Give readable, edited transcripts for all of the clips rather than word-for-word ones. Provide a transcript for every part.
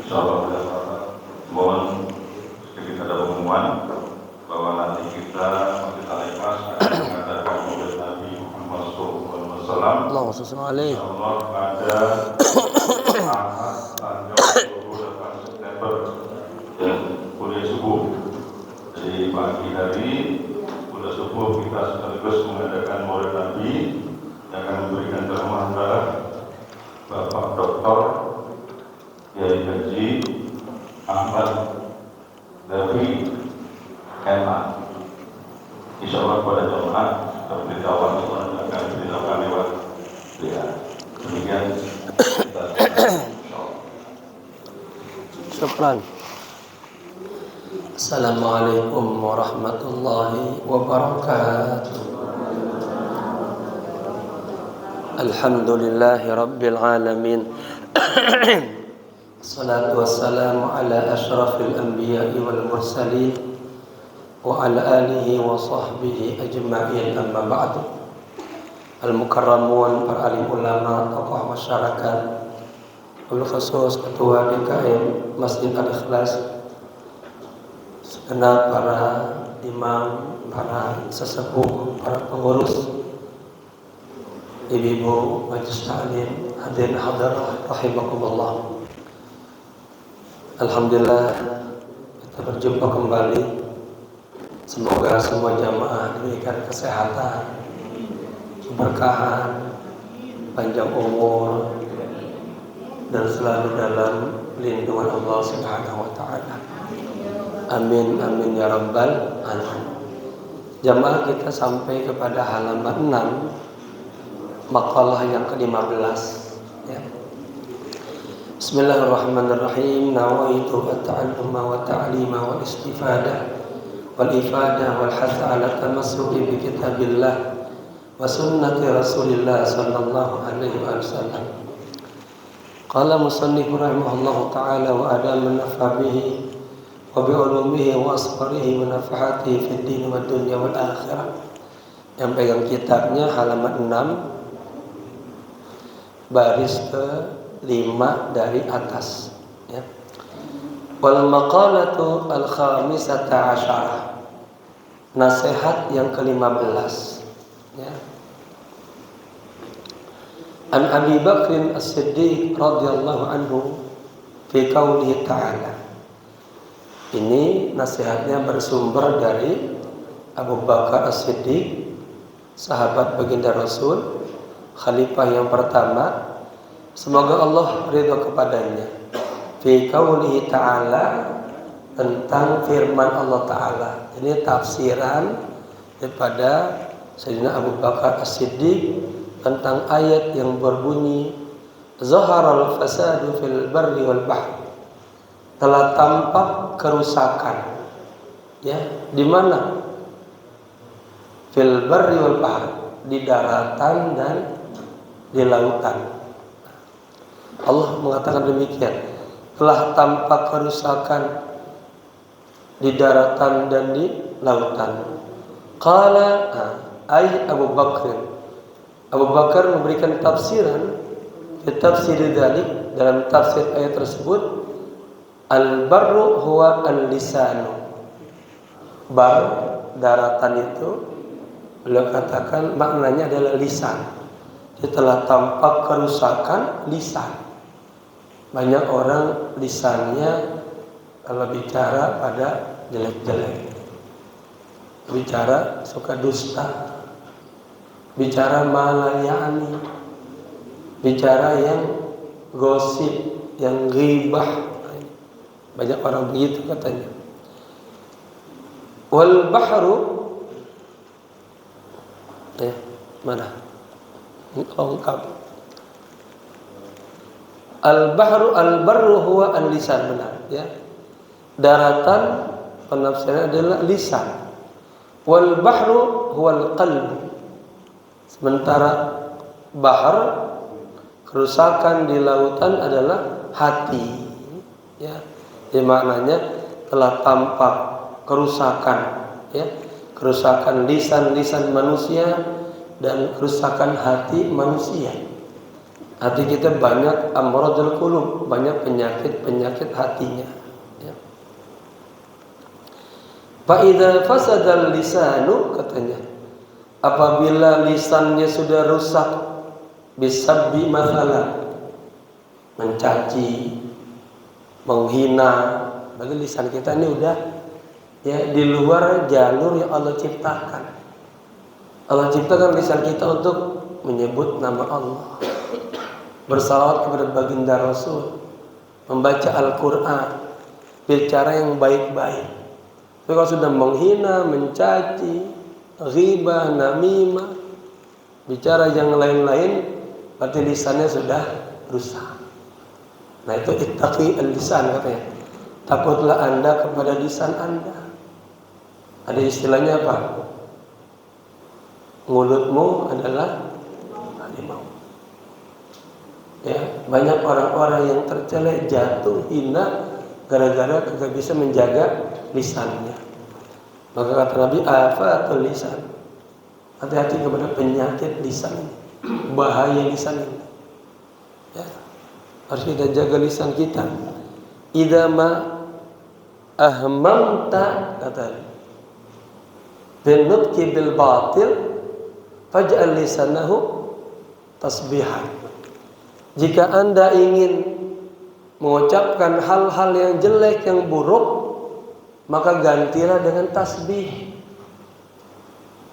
Insyaallah mohon sedikit ada pengumuman bahwa nanti kita ikhlas akan mengadakan Maulid Nabi Muhammad SAW. Insyaallah pada Ahad tanggal 28 September dan kuliah subuh. Jadi pagi hari kuliah subuh kita sekaligus mengadakan Maulid Nabi yang akan memberikan ceramah adalah Bapak Dr. Kiai Haji Ahmad Dafi MA. Insyaallah pada jemaah beritahuan akan diberitahukan lewat ya. Demikian kita Syukran. Assalamualaikum warahmatullahi wabarakatuh. Alhamdulillahi rabbil alamin. Assalatu wassalamu ala asyrafil anbiya'i wal mursalin wa ala alihi wa sahbihi ajma'in, amma ba'du. Al-mukarramun, para alim ulama, tokoh masyarakat, wabil khusus ketua DKM Masjid Al-Ikhlas, segenap para imam, para sesepuh, para pengurus, ibu-ibu majelis taklim, hadirin hadirat rahimakumullah. Alhamdulillah kita berjumpa kembali. Semoga semua jamaah diberikan kesehatan, keberkahan, panjang umur, dan selalu dalam lindungan Allah Subhanahu wa taala. Amin amin ya rabbal alamin. Jamaah kita sampai kepada halaman 6, makalah yang ke-15 ya. Bismillahirrahmanirrahim. Nawaitu at-ta'alluma wa ta'lima wal istifadah wal ifadah wal hatha ala tamassuki bi kitabillah wa sunnati Rasulillah sallallahu alaihi wasallam. Qala musannif rahimahullahu ta'ala wa adama nafa bihi wa bi ulumihi wa asfarihi wa nafahatihi fid din wad dunya wal akhirah. Yang pegang kitabnya halaman 6 baris ke 5 dari atas ya. Wal maqalatu al khamisata asyarah, nasihat yang ke-15 ya. An Abi Bakr As-Siddiq radhiyallahu anhu fi qaulihi ta'ala. Ini nasihatnya bersumber dari Abu Bakar As-Siddiq, sahabat baginda Rasul, khalifah yang pertama, semoga Allah ridha kepadanya. Fi qaulihi ta'ala, tentang firman Allah Ta'ala. Ini tafsiran daripada Sayyidina Abu Bakar As-Siddiq tentang ayat yang berbunyi Zaharal fasadu fil barri wal bahr. Telah tampak kerusakan ya, di mana? Fil barri wal bahr, di daratan dan di lautan. Allah mengatakan demikian, telah tampak kerusakan di daratan dan di lautan. Qala ay Abu Bakr. Abu Bakar memberikan tafsiran, tafsir dzalik, dalam tafsir ayat tersebut, al-barru huwa al-lisanu. Bar, daratan itu beliau katakan maknanya adalah lisan. Dia telah tampak kerusakan lisan. Banyak orang lisannya kalau bicara pada jelek-jelek, bicara suka dusta, bicara malayani, bicara yang gosip, yang ghibah. Banyak orang begitu katanya. Wal bahru mana? Lengkap. Al-bahru al-barru huwa al-lisan, benar ya. Daratan penafsirannya adalah lisan. Wal bahru huwa al-qalb. Sementara bahar, kerusakan di lautan adalah hati ya. Jadi maknanya telah tampak kerusakan ya, kerusakan lisan-lisan manusia dan kerusakan hati manusia. Hati kita banyak amradul qulub, banyak penyakit hatinya. Ya. Fa idza fasadal lisanu, katanya, apabila lisannya sudah rusak, bisabbi mathalan, mencaci, menghina, bagi lisan kita ini udah ya di luar jalur yang Allah ciptakan. Allah ciptakan lisan kita untuk menyebut nama Allah, bersalawat kepada baginda Rasul, membaca Al-Quran, bicara yang baik-baik. Tapi kalau sudah menghina, mencaci, ghibah, namimah, bicara yang lain-lain, berarti lisannya sudah rusak. Nah itu ittaqi al-lisan, katanya. Takutlah Anda kepada lisan Anda. Ada istilahnya apa? Mulutmu adalah harimau. Ya, banyak orang-orang yang tercelek, jatuh, hina gara-gara tidak bisa menjaga lisannya. Maka kata Nabi, afatul lisan. Hati-hati kepada penyakit lisan ini, bahaya lisan ini. Ya, harus kita jaga lisan kita. Idza ma ahmamta, kata bin nutqi bil batil faj'al lisanahu tasbihan. Jika Anda ingin mengucapkan hal-hal yang jelek, yang buruk, maka gantilah dengan tasbih.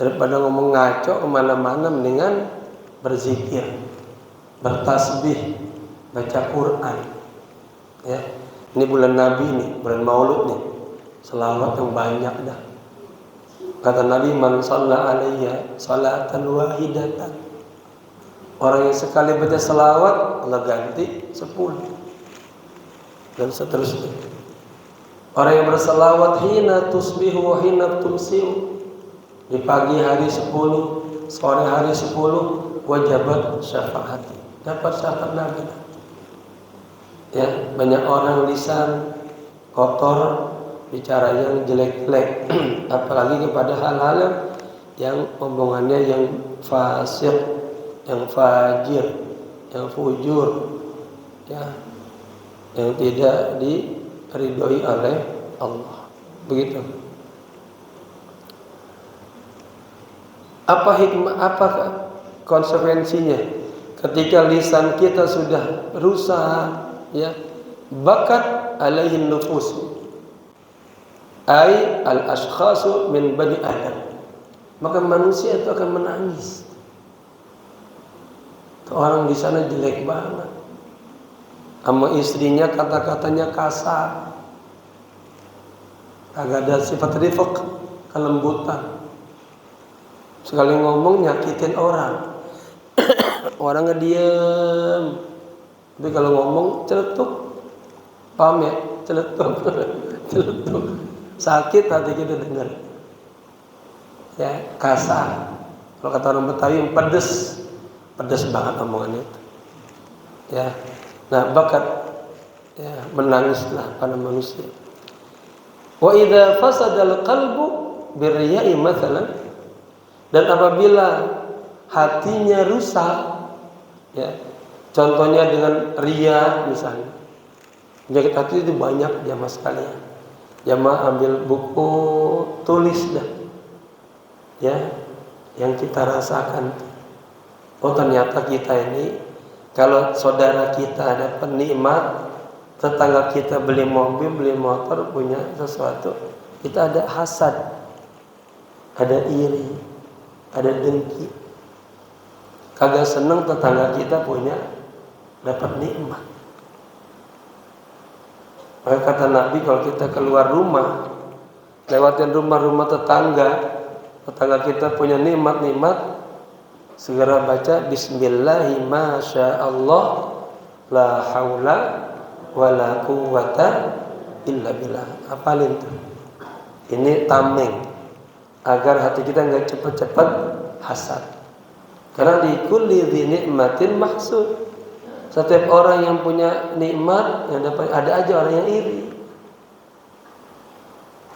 Daripada ngomong ngaco kemana-mana, mendingan berzikir, bertasbih, baca Quran. Ya, ini bulan Nabi nih, bulan Maulud nih, selawat yang banyak dah. Kata Nabi, man shalla alayya salatan wahidatan, orang yang sekali baca selawat Allah ganti 10, dan seterusnya. Orang yang berselawat hina tusbihu wa hina tumsiu, di pagi hari 10, sore hari 10, wajabat syafaati, dapat syafaat Nabi. Ya, banyak orang lisan kotor, bicara yang jelek-jelek, apalagi kepada hal-hal yang omongannya yang fasik, yang fajir, yang fujur, ya, yang tidak diridhoi oleh Allah. Begitu. Apa hikmah, apa konsekuensinya ketika lisan kita sudah rusak? Ya, bakat alaihin nufus, ay al-ashkhasu min bani Adam, maka manusia itu akan menangis. Orang di sana jelek banget, sama istrinya kata-katanya kasar, agak ada sifat rifq, kelembutan, sekali ngomong nyakitin orang. Orang ngediem, tapi kalau ngomong celetuk, paham ya? Celetuk, celetuk, sakit hati kita dengar. Ya, kasar. Kalau kata orang Betawi, pedes, pedes banget omongan itu. Ya, nah bakat, ya, menangislah pada manusia. Wa idza fasadal qalbu birriya'i mathalan, dan apabila hatinya rusak, ya, contohnya dengan riya misalnya. Penyakit hati itu banyak jamaah sekalian. Jamaah ambil buku, tulis dah, ya, yang kita rasakan. Oh ternyata kita ini, kalau saudara kita ada penikmat, tetangga kita beli mobil, beli motor, punya sesuatu, kita ada hasad, ada iri, ada dengki. Kagak seneng tetangga kita punya, dapat nikmat. Maka kata Nabi, kalau kita keluar rumah, lewatin rumah-rumah tetangga, tetangga kita punya nikmat-nikmat, segera baca Bismillahi masya Allah, la haula wa la quwwata illa billah. Hafalin tuh. Ini tameng, agar hati kita nggak cepat-cepat hasad. Karena di kulli dzi nikmatin mahsud. Setiap orang yang punya nikmat, yang dapat, ada aja orang yang iri.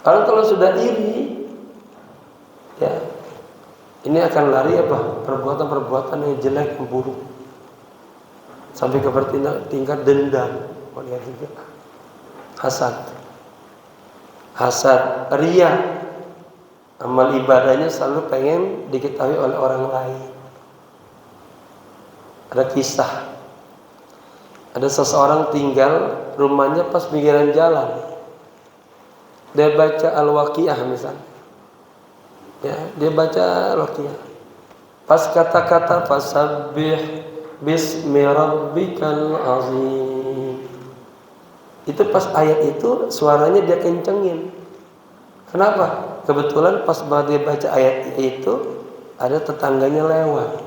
Kalau sudah iri, ya, ini akan lari apa? Perbuatan-perbuatan yang jelek, yang buruk. sampai ke tingkat dendam. Oh, lihat juga. Hasad, ria. Amal ibadahnya selalu pengen diketahui oleh orang lain. Ada kisah, ada seseorang tinggal rumahnya pas pinggiran jalan. Dia baca Al-Waqiah misalnya. Ya, dia baca Al-Waqiah. Pas kata-kata fasabbih bismi rabbikal azim. Itu pas ayat itu suaranya dia kencengin. Kenapa? Kebetulan pas dia baca ayat itu ada tetangganya lewat.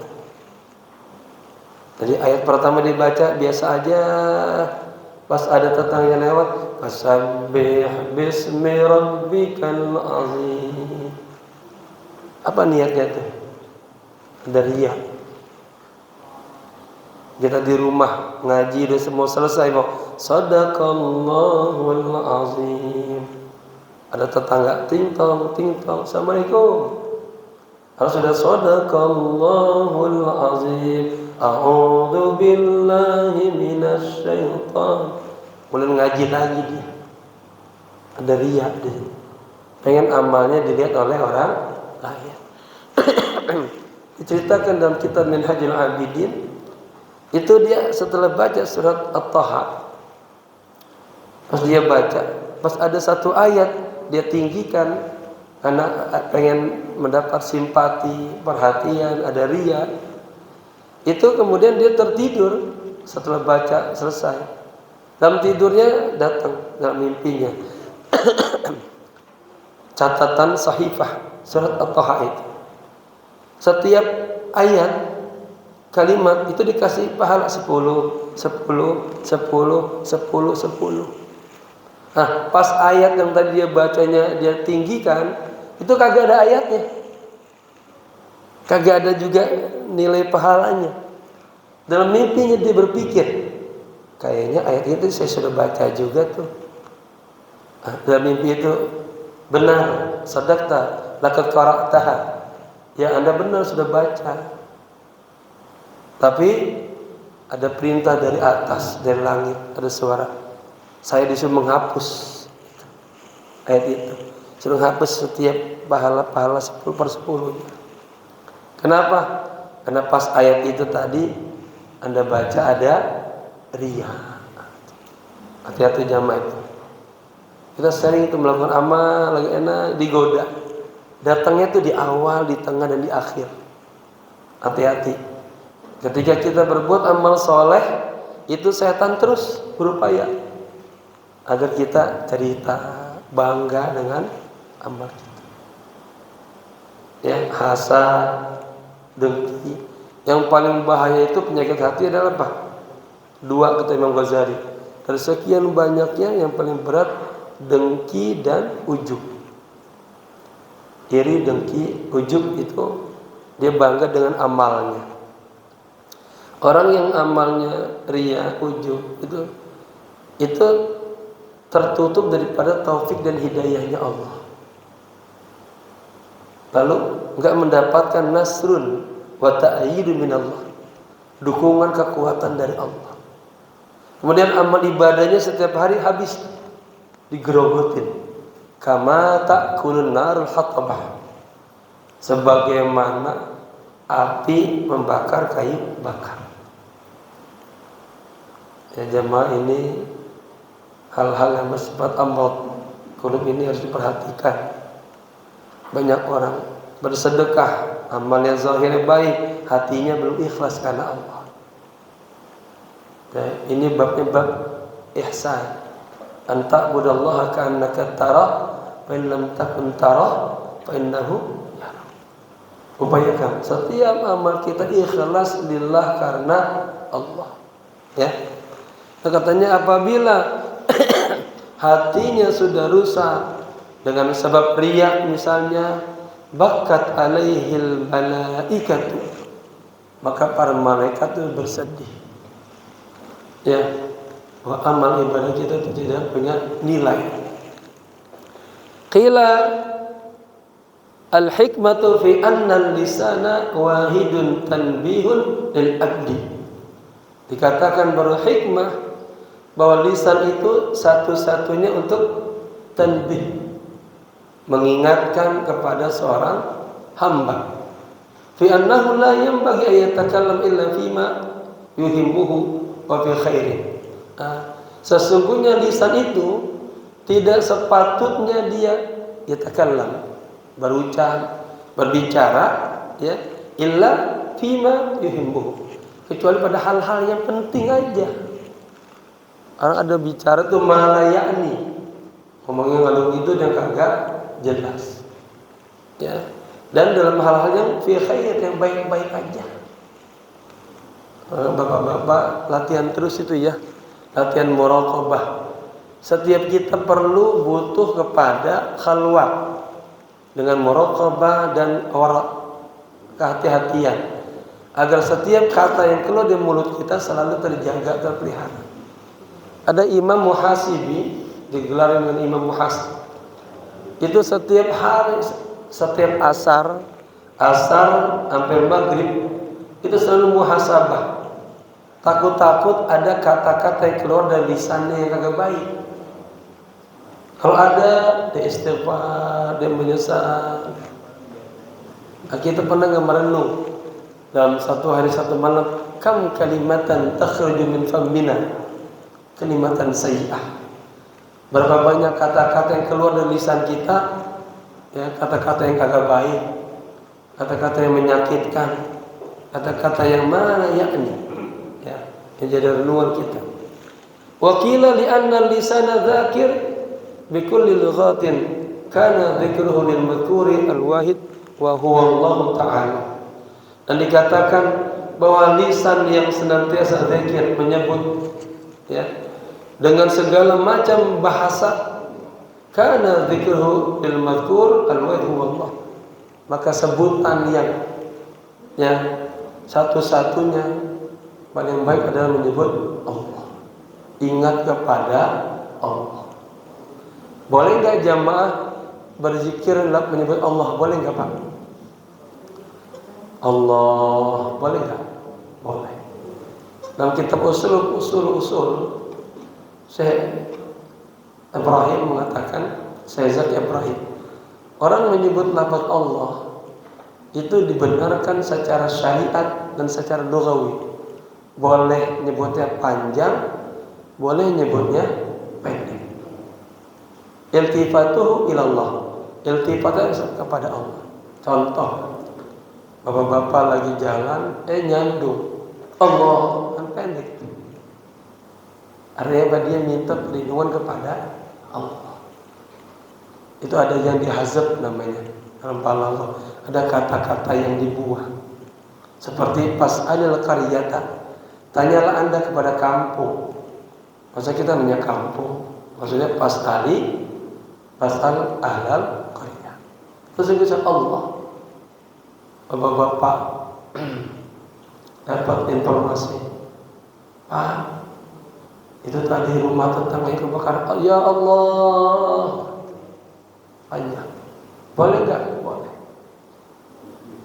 Jadi ayat pertama dibaca biasa aja, pas ada tetangganya lewat, fasabbih bismi rabbikal azim. Apa niatnya tuh? Ada riya. Kita di rumah ngaji udah semua selesai, mau sadaqallahul azim. Ada tetangga ting tong, assalamualaikum. Kalau sudah sadaqallahul azim, a'udzu billahi minasy syaitan. Mulai ngaji lagi dia. Ada riya di sini. Pengen amalnya dilihat oleh orang lain. Diceritakan dalam kitab Minhajul Abidin, itu dia setelah baca surat At-Taha, pas dia baca, pas ada satu ayat dia tinggikan karena pengen mendapat simpati, perhatian, ada riya. Itu kemudian dia tertidur setelah baca selesai. Dalam tidurnya datang dalam mimpinya catatan sahifah surat At-Taha itu. Setiap ayat kalimat itu dikasih pahala 10. Nah, pas ayat yang tadi dia bacanya dia tinggikan, itu kagak ada ayatnya. Kagak ada juga nilai pahalanya. Dalam mimpinya dia berpikir, kayaknya ayat itu saya sudah baca juga tuh. Nah, dalam mimpi itu benar, sadaqta, laqad qara'taha. Ya, Anda benar sudah baca. Tapi ada perintah dari atas, dari langit, ada suara. Saya disuruh menghapus ayat itu. Suruh hapus setiap pahala 10/10. Kenapa? Karena pas ayat itu tadi Anda baca ada riya. Hati-hati jamaah itu. Kita sering itu melakukan amal lagi enak digoda. Datangnya itu di awal, di tengah dan di akhir. Hati-hati. Ketika kita berbuat amal soleh, itu setan terus berupaya agar kita cerita bangga dengan amal kita. Ya, hasad, dengki. Yang paling bahaya itu penyakit hati adalah apa? 2 kata Imam Ghazali. Dari sekian banyaknya yang paling berat dengki dan ujub. Iri, dengki, ujub itu dia bangga dengan amalnya. Orang yang amalnya riya, ujub itu tertutup daripada taufik dan hidayahnya Allah. Lalu enggak mendapatkan nasrun wa ta'yidun minallah, dukungan kekuatan dari Allah. Kemudian amal ibadahnya setiap hari habis digerogotin. Kama ta'kulun narul hatabah, sebagaimana api membakar kayu bakar. Ya jemaah, ini hal-hal yang bersifat amrod qulub ini harus diperhatikan. Banyak orang bersedekah, amalnya zahirnya baik, hatinya belum ikhlas karena Allah. Ya, ini babnya bab ihsan. Anta budallaha ka'annaka tarah, fa in lam takun tarah, fa innahu yarah. Upayakan setiap amal kita ikhlas lillah karena Allah. Ya. Katanya apabila hatinya sudah rusak dengan sebab riya misalnya, bakat alaihil malaikatu, maka para malaikat itu bersedih. Ya, bahwa amal ibadah kita itu tidak punya nilai. Qila al-hikmatu fi anna al-lisana wahidun tanbihun lil abdi. Dikatakan baru hikmah bahwa lisan itu satu-satunya untuk tanbih, mengingatkan kepada seorang hamba fi annahu la yanbaghi an yatakallam illa fima yuhibbuhu wa fi khairin. Sesungguhnya lisan itu tidak sepatutnya dia yatakallam, berucap, berbicara, ya, illa fima yuhibbuhu, kecuali pada hal-hal yang penting aja. Orang ada bicara tuh malayani, ngomongnya ngalung itu yang kagak jelas, ya. Dan dalam hal-hal yang fi khair, yang baik-baik aja. Bapak-bapak latihan terus itu ya, latihan muraqabah. Setiap kita perlu butuh kepada khalwat dengan muraqabah dan kehati-hatian, agar setiap kata yang keluar dari mulut kita selalu terjaga, terpelihara. Ada Imam Muhasibi, digelar dengan Imam Muhasib. Itu setiap hari, setiap asar sampai maghrib itu selalu muhasabah. Takut-takut ada kata-kata yang keluar dari lisannya yang kagak baik. Kalau ada, dia istighfar, dia menyesal. Kita pernah merenung dalam satu hari satu malam, kam kalimatan takhruju min fammina, kalimatan sayyi'ah. Berapa banyak kata-kata yang keluar dari lisan kita, ya, kata-kata yang kagak baik, kata-kata yang menyakitkan, kata-kata yang mana yakni, ya, yang jadi renungan kita. Wa qila li anna lisana dzakir bi kulli lughatin kana dzikruhu lil madhkuri al wahid wa huwa Allah taala. Dan dikatakan bahwa lisan yang senantiasa zikir, menyebut, ya, dengan segala macam bahasa, karena dzikruhu lil madhkur al-wahid huwa Allah, maka sebutan yang satu-satunya paling baik adalah menyebut Allah, ingat kepada Allah. Boleh enggak jamaah berzikir menyebut Allah? Boleh enggak Pak? Allah boleh enggak? Boleh. Dalam kitab usul Syekh Ibrahim mengatakan, Syekh Zaki Ibrahim, orang menyebut lafaz Allah itu dibenarkan secara syariat dan secara lughawi. Boleh nyebutnya panjang, boleh nyebutnya pendek. Iltifatuhu ilallah, iltifatnya kepada Allah. Contoh, bapak-bapak lagi jalan, nyandung Allah, kan pendek. Artinya dia minta perlindungan kepada Allah. Itu ada yang dihazab namanya dalam Allah. Ada kata-kata yang dibuang. Seperti pas'alil qaryata, tanyalah Anda kepada kampung. Maksudnya kita nanya kampung, maksudnya pas'al ahlal qaryah. Terus bisa Allah. Bapak-bapak dapat informasi, Pak, itu tadi rumah tetangga yang kebakaran. Ya Allah, panjang. Boleh enggak? Boleh.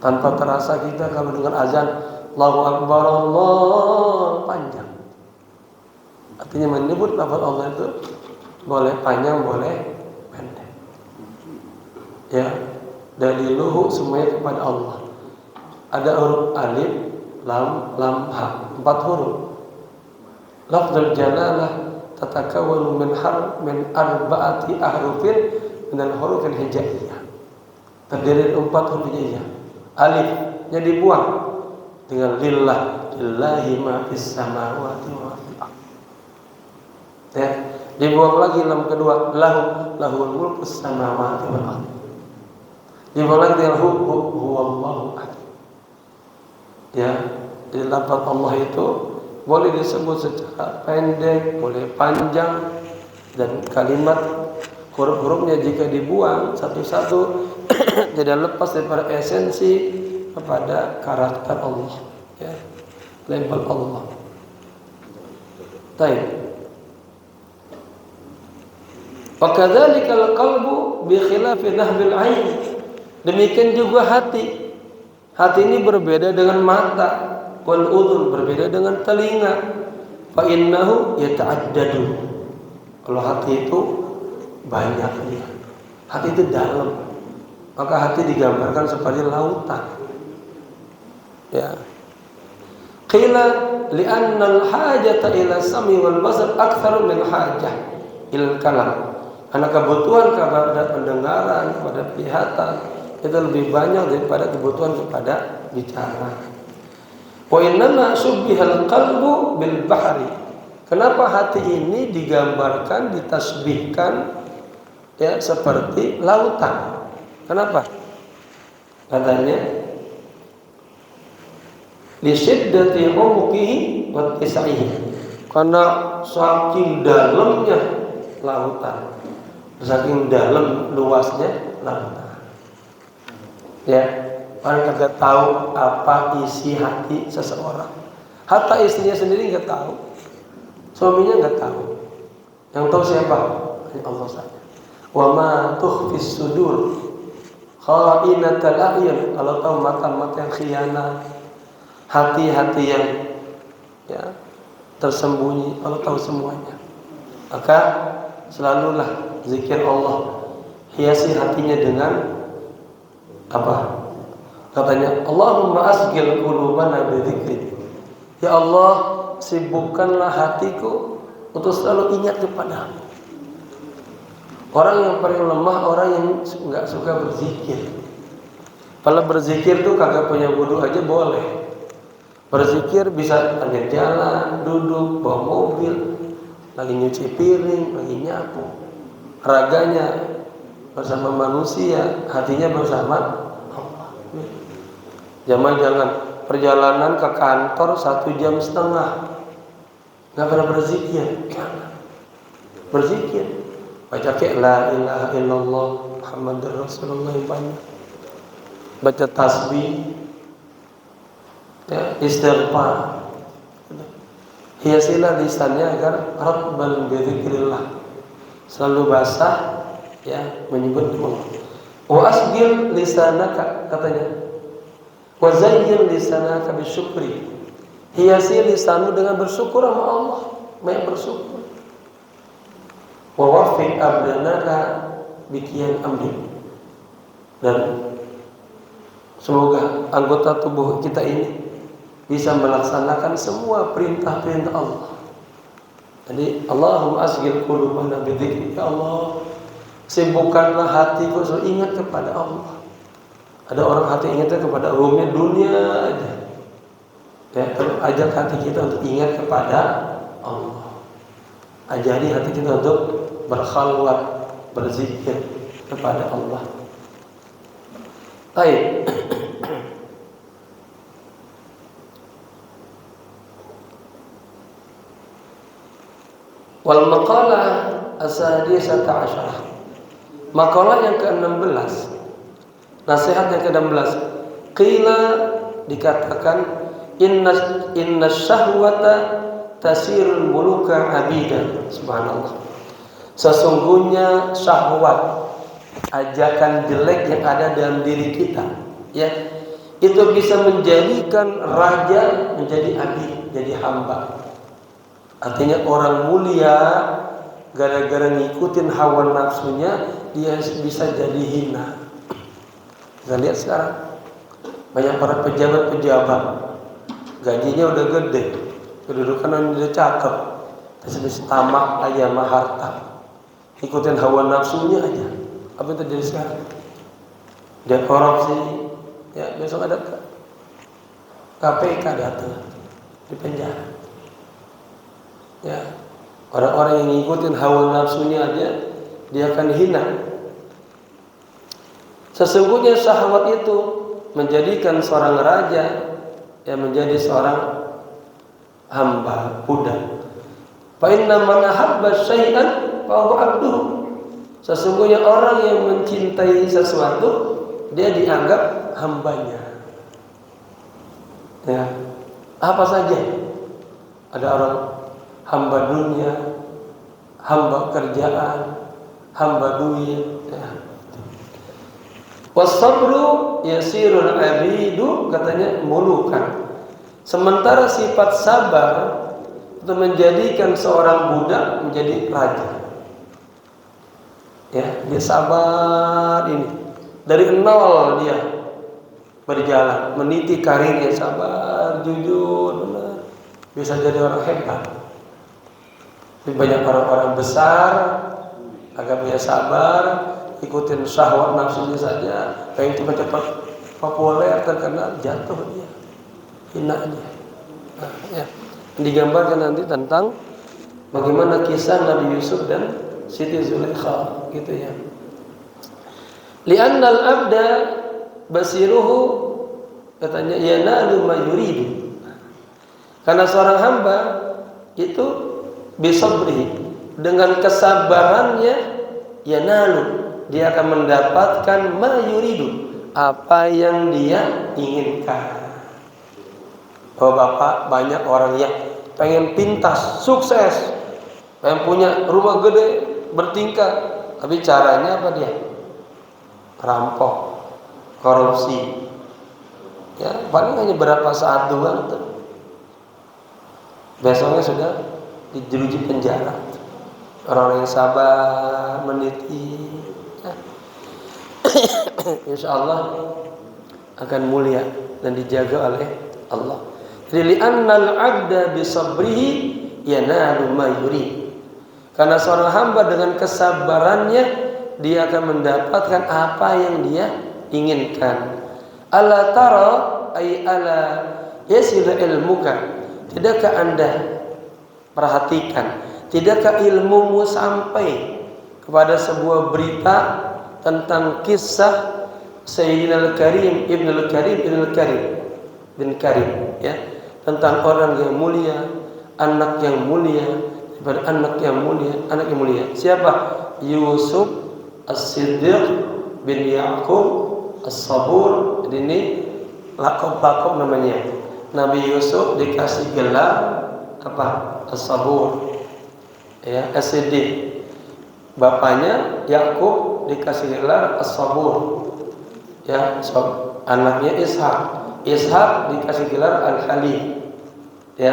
Tanpa terasa kita kalau dengar azan Allahu Akbar, Allah, panjang. Artinya menyebut lafaz Allah itu boleh panjang, boleh pendek. Ya, daliluhu semuanya kepada Allah. Ada huruf alif, lam, ha, 4 huruf. Lafzul jalalah tatakawwanu min arba'ati ahrufin min al-huruf al-hijaiyah. Terdiri dari 4 huruf hijaiyah. Alifnya dibuang dengan lillahi ma fis samawati wa fil ardh. Ya, dibuang lagi lam kedua, lahul mulku samawati wal ardh. Dibuang lagi dengan huwallahu ahad. Ya, jadi lafaz Allah itu boleh disebut secara pendek, boleh panjang, dan kalimat huruf-hurufnya jika dibuang satu-satu tidak lepas daripada esensi kepada karakter Allah, ya, label Allah. Baik. Wa kadzalikal qalbu bi khilafi nahbil ain. Demikian juga hati. Hati ini berbeda dengan mata. Wal udhun, berbeda dengan telinga. Fa innahu yata'addadu. Kalau hati itu banyak dia. Hati itu dalam. Maka hati digambarkan seperti lautan. Ya. Qila li'anna al-hajata ila sami wal basar akthar min hajah ila kalam. Karena kebutuhan kepada pendengaran, kepada penglihatan itu lebih banyak daripada kebutuhan kepada bicara. Wa innama syubbihal qalbu bil bahri. Kenapa hati ini digambarkan, ditasbihkan ya seperti lautan? Kenapa? Katanya li syiddati umqihi wa tisaihi. Karena saking dalamnya lautan, saking dalam luasnya lautan. Ya, orang kagak tahu apa isi hati seseorang. Hatta istrinya sendiri nggak tahu, suaminya nggak tahu. Yang tahu siapa? Hanya Allah saja. Wa ma tukhfis sudur kha'inatal a'yun. Kalau tahu mata-mata yang khianat, hati-hati yang ya tersembunyi, kalau tahu semuanya. Maka selalulah zikir Allah, hiasi hatinya dengan apa? Katanya, Allahumma asghil qulubana bi dzikri. Ya Allah, sibukkanlah hatiku untuk selalu ingat kepadamu. Orang yang paling lemah orang yang enggak suka berzikir. Kalau berzikir tuh kagak punya wudu aja boleh. Berzikir bisa sambil jalan, duduk, bawa mobil, lagi nyuci piring, lagi nyapu. Raganya bersama manusia, hatinya bersama Allah. Jangan perjalanan ke kantor 1,5 jam, nggak pernah berzikir. Berzikir, baca la ilaha illallah Muhammadur Rasulullah yang banyak, baca tasbih, ya, istighfar. Hiasilah lisannya agar ratban bi dzikrillah, selalu basah ya menyebut Allah. Wa asghil lisanaka, katanya, wa zayyin lisanaka bisyukri. Hiasi lisanmu dengan bersyukur sama Allah, banyak bersyukur. Wa waffiq abdanaka biqiyam amri. Dan semoga anggota tubuh kita ini bisa melaksanakan semua perintah-perintah Allah. Jadi Allahumma asghil qulubana bi dzikri. Ya Allah, sibukkanlah hatiku selalu ingat kepada Allah. Ada orang hati ingatnya kepada umumnya dunia aja. Ya, ajak hati kita untuk ingat kepada Allah. Ajari hati kita untuk berkhalwat, berzikir kepada Allah. Baik. Wal maqalah as-sadisata asyarah. Maqalah yang ke-16. Nasihat yang ke-16. Qila, dikatakan inna syahwata tasirul muluka abidan. Subhanallah. Sesungguhnya syahwat, ajakan jelek yang ada dalam diri kita, ya, itu bisa menjadikan raja menjadi abid, jadi hamba. Artinya orang mulia gara-gara ngikutin hawa nafsunya dia bisa jadi hina. Kita lihat sekarang banyak para pejabat-pejabat gajinya udah gede, kedudukan udah cakep, tapi tamak aja sama harta, ikutin hawa nafsunya aja. Apa yang terjadi sekarang? Dia korupsi, ya besok ada KPK datang di penjara. Ya, orang-orang yang ngikutin hawa nafsunya aja dia akan hina. Sesungguhnya syahwat itu menjadikan seorang raja, ya menjadi seorang hamba, budak. Fa inna man ahabba syai'an fa huwa abduhu. Sesungguhnya orang yang mencintai sesuatu dia dianggap hambanya. Ya, apa saja. Ada orang hamba dunia, hamba kerjaan, hamba duit. Ya. Wasabru yasirul abidu, katanya mulukan. Sementara sifat sabar untuk menjadikan seorang budak menjadi raja. Ya, dia sabar ini. Dari nol dia berjalan, meniti karirnya, sabar, jujur, benar. Bisa jadi orang hebat. Tapi banyak orang-orang besar agak punya sabar, ikutin syahwat nafsunya saja, pengen cepat-cepat populer, terkenal, jatuh dia, hina dia. Nah, ya. Digambarkan nanti tentang bagaimana kisah Nabi Yusuf dan Siti Zulaikha, gitu ya. Li'annal abda basiruhu, katanya yanalu ma yuridu. Karena seorang hamba itu bisabri, dengan kesabarannya yanalu, dia akan mendapatkan ma yuridu, apa yang dia inginkan. Oh Bapak, banyak orang yang pengen pintas, sukses, pengen punya rumah gede, bertingkah, tapi caranya apa dia? Rampok, korupsi. Ya, paling hanya berapa saat doang tuh. Besoknya sudah dijeruji penjara. Orang yang sabar, meniti, ya. Insya Allah akan mulia dan dijaga oleh Allah. Jadi li'annal 'abda bisabrihi yanalu ma yurid. Karena seorang hamba dengan kesabarannya dia akan mendapatkan apa yang dia inginkan. Ala tara ay ala yasil ilmuka. Tidakkah Anda perhatikan, tidakkah ilmumu sampai kepada sebuah berita tentang kisah Sayyidina Al-Karim Ibn Al-Karim bin Karim, ya, tentang orang yang mulia, anak yang mulia, daripada anak yang mulia. Siapa? Yusuf As-Siddiq bin Yaqub As-Sabur. Jadi ini lakop-lakop namanya. Nabi Yusuf dikasih gelar apa? As-Sabur. Ya, As-Siddiq. Bapaknya Yaqub dikasih gelar As-Sabur. Ya, anaknya Ishak. Ishak dikasih gelar Al-Halim. Ya,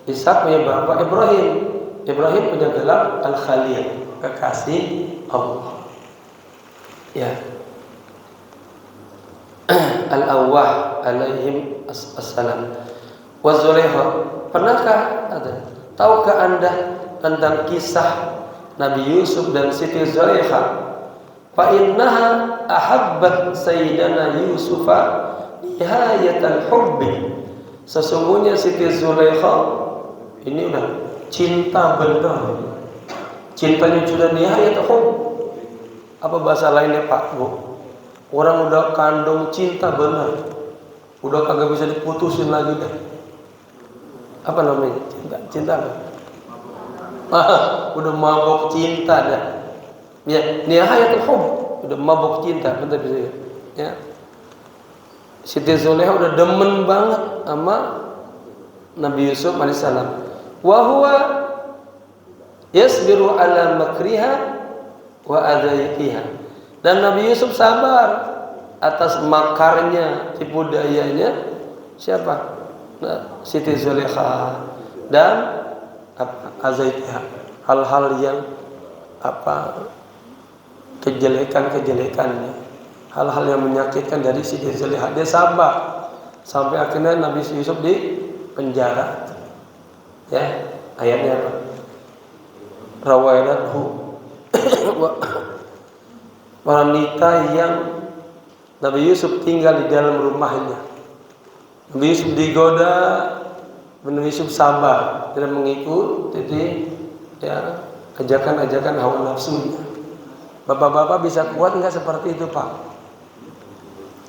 Ishak punya bapak Ibrahim. Ibrahim punya gelar Al-Khalil, kekasih Allah. Ya. Al-Awwah alaihim assalam. Wa Zulaikha. Pernahkah ada? Tahukah Anda tentang kisah Nabi Yusuf dan Siti Zulaikha? Fa innaha ahabbat sayyidana Yusufa nihayatal hubbi. Sesungguhnya Siti Zulaikha ini udah cinta benar. Cintanya sudah nihayatul hubb. Apa bahasa lainnya Pak Bu? Orang udah kandung cinta benar. Udah kagak bisa diputusin lagi dah. Apa namanya? Cinta apa? Udah mabok cinta dah. Ya, nihayatul hubb, udah mabok cinta, bentar bisa ya. Siti Zulaikha udah demen banget sama Nabi Yusuf alaihissalam. Wa huwa yasbiru ala makriha wa adayatiha. Dan Nabi Yusuf sabar atas makarnya, tipu dayanya siapa? Nah, Siti Zulaikha dan azayatiha. Hal-hal yang kejelekan-kejelekannya, hal-hal yang menyakitkan dari Siti Zulaikha. Dia sabar sampai akhirnya Nabi Yusuf di penjara. Ya, ayatnya apa? Rawaidathu, wanita yang Nabi Yusuf tinggal di dalam rumahnya. Nabi Yusuf digoda, Nabi Yusuf sabar dan mengikuti ya ajakan-ajakan hawa nafsunya. Bapak-bapak bisa kuat nggak seperti itu Pak?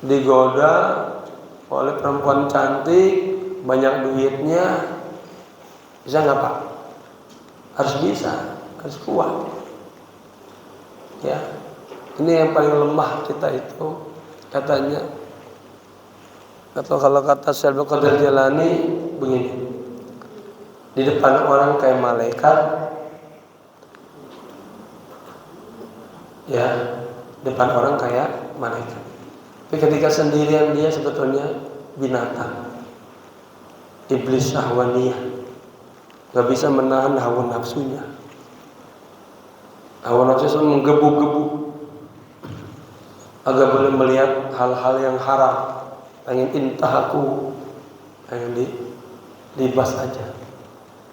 Digoda oleh perempuan cantik, banyak duitnya, bisa nggak Pak? Harus bisa, harus kuat. Ya, ini yang paling lemah kita itu katanya. Atau kalau kata Syekh Abdul Qadir Jailani begini, di depan orang kayak malaikat, ya, depan orang kayak malaikat. Tapi ketika sendirian dia sebetulnya binatang, iblis syahwaniyah. nggak bisa menahan hawa nafsunya. Hawa nafsu selalu menggebu-gebu agar boleh melihat hal-hal yang haram, pengen intahaku, pengen libas aja.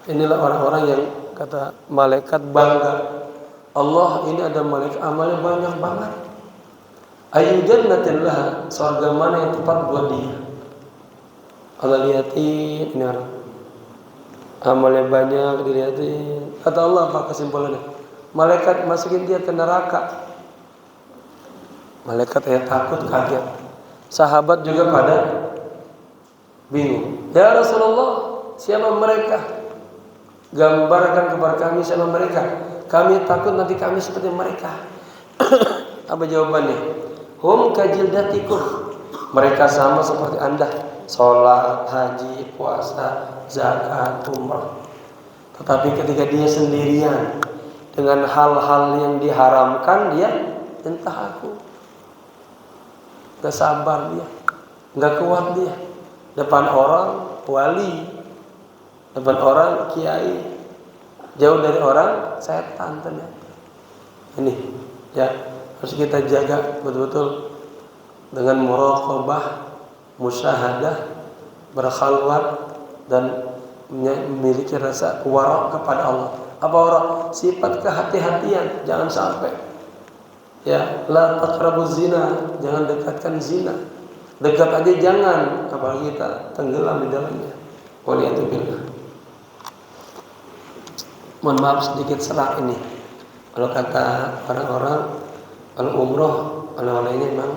Inilah orang-orang yang kata malaikat bangga, Allah ini ada malaikat amalnya banyak banget. Ayu jannatillah, surga mana yang tepat buat dia. Allah lihatin ini orang, amalnya banyak dilihatin. Kata Allah apa kesimpulannya? Malaikat masukin dia ke neraka. Malaikat yang takut, kaget. Sahabat juga pada bingung. Ya Rasulullah, siapa mereka? Gambarkan kepada kami siapa mereka. Kami takut nanti kami seperti mereka. Apa jawabannya? Hum kajildatikum. Mereka sama seperti Anda. Sholat, haji, puasa, zakat, umrah. Tetapi ketika dia sendirian dengan hal-hal yang diharamkan, dia entah aku. Gak sabar dia, gak kuat dia. Depan orang wali, depan orang kiai, jauh dari orang setan ternyata. Ini ya harus kita jaga betul-betul dengan muraqabah, musyahadah, berkhalwat dan memiliki rasa wara' kepada Allah. Apa wara'? Sifat kehati-hatian, jangan sampai. Ya, la taqrabuz zina, jangan dekatkan zina. Dekat aja jangan, apalagi kita tenggelam di dalamnya. Waliyatubillah. Mohon maaf sedikit serak ini. Kalau kata orang-orang, kalau umroh, oleh-olehnya memang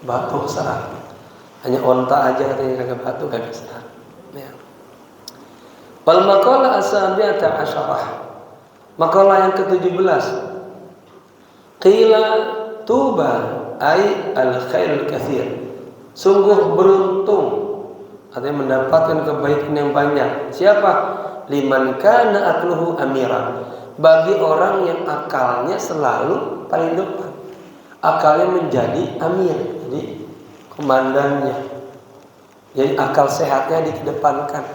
batu serak. Hanya onta aja katanya kagak batu, kagak serak. Ya. Wal maqalah as-sabi'ata asyarah. Maqalah yang ke-17. Qila tuba ay al-khairul katsir. Sungguh beruntung, artinya mendapatkan kebaikan yang banyak. Siapa? Liman kana akluhu amiran. Bagi orang yang akalnya selalu paling depan. Akalnya menjadi amir, jadi komandannya. Jadi akal sehatnya dikedepankan.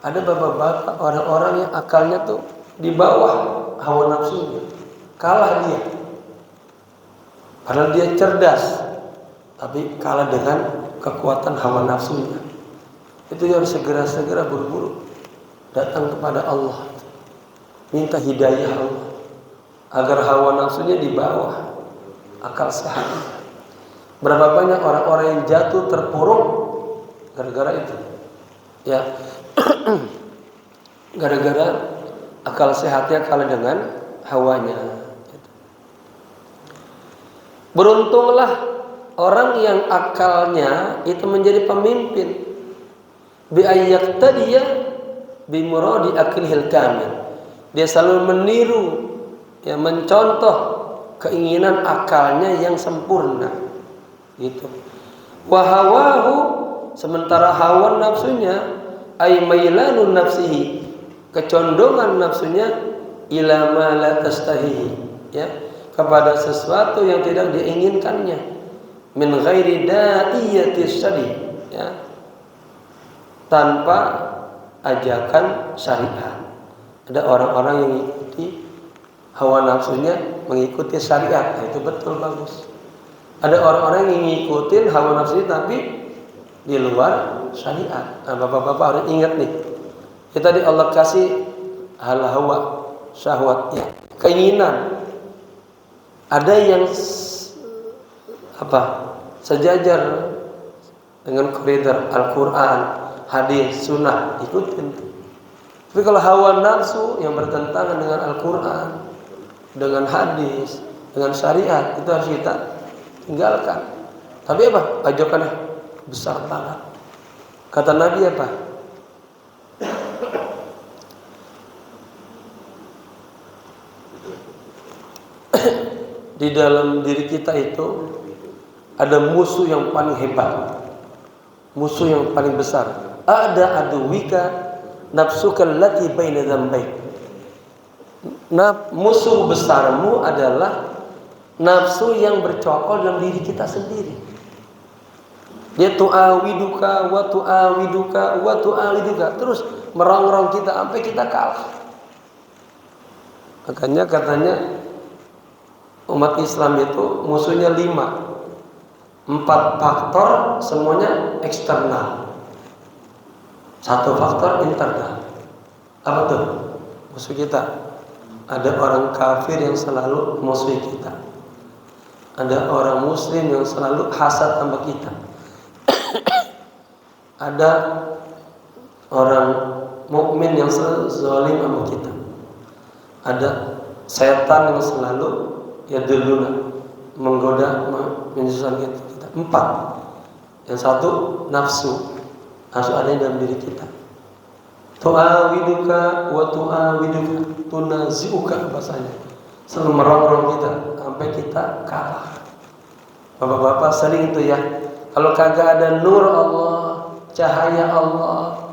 Ada bapak-bapak orang-orang yang akalnya tuh di bawah hawa nafsunya. Kalah dia. Padahal dia cerdas, tapi kalah dengan kekuatan hawa nafsunya. Itu harus segera-segera buru-buru datang kepada Allah, minta hidayah Allah agar hawa nafsunya di bawah akal sehat. Berapa banyak orang-orang yang jatuh terpuruk gara-gara itu, ya, gara-gara akal sehatnya kalah dengan hawanya. Beruntunglah orang yang akalnya itu menjadi pemimpin. Bi ayyaqtadiya bi muradi aklihil kamil. Dia selalu meniru, ya, mencontoh keinginan akalnya yang sempurna. Gitu. Wa hawahu, sementara hawa nafsunya ay mailanun nafsihi, kecondongan nafsunya ila ma la tastahihi, ya, kepada sesuatu yang tidak diinginkannya, min ghairi da'iyatis syari', ya, tanpa ajakan syariat. Ada orang-orang yang mengikuti hawa nafsunya, mengikuti syariat, nah, itu betul bagus. Ada orang-orang yang ngikutin hawa nafsunya tapi di luar syariat. Nah, bapak-bapak harus ingat nih. Kita tadi Allah kasih hal hawa syahwatnya, keinginan. Ada yang sejajar dengan koridor Al-Quran, hadis, sunnah, ikutin. Tapi kalau hawa nafsu yang bertentangan dengan Al-Quran, dengan hadis, dengan syariat, itu harus kita tinggalkan. Tapi apa? Ajakannya besar banget. Kata Nabi apa? Di dalam diri kita itu ada musuh yang paling hebat, musuh yang paling besar. Ada aduwika nafsuka allati baina dzambaik. Musuh besarmu adalah nafsu yang bercokol dalam diri kita sendiri. Dia tu'awiduka wa tu'awiduka wa tu'awiduka, terus merongrong kita sampai kita kalah. Makanya katanya umat Islam itu musuhnya 5. 4 faktor semuanya eksternal, 1 faktor internal. Apa tuh musuh kita? Ada orang kafir yang selalu musuhi kita, ada orang muslim yang selalu hasad sama kita, ada orang mukmin yang selalu zalim sama kita, ada setan yang selalu yaduluna menggoda menyusahkan kita. 4. Yang 1 nafsu ada dalam diri kita. Tu'awiduka wa tu'awiduka, tunazi'uka bahasanya, selalu merongrong kita sampai kita kalah. Bapak-bapak sering itu ya, kalau kagak ada nur Allah, cahaya Allah,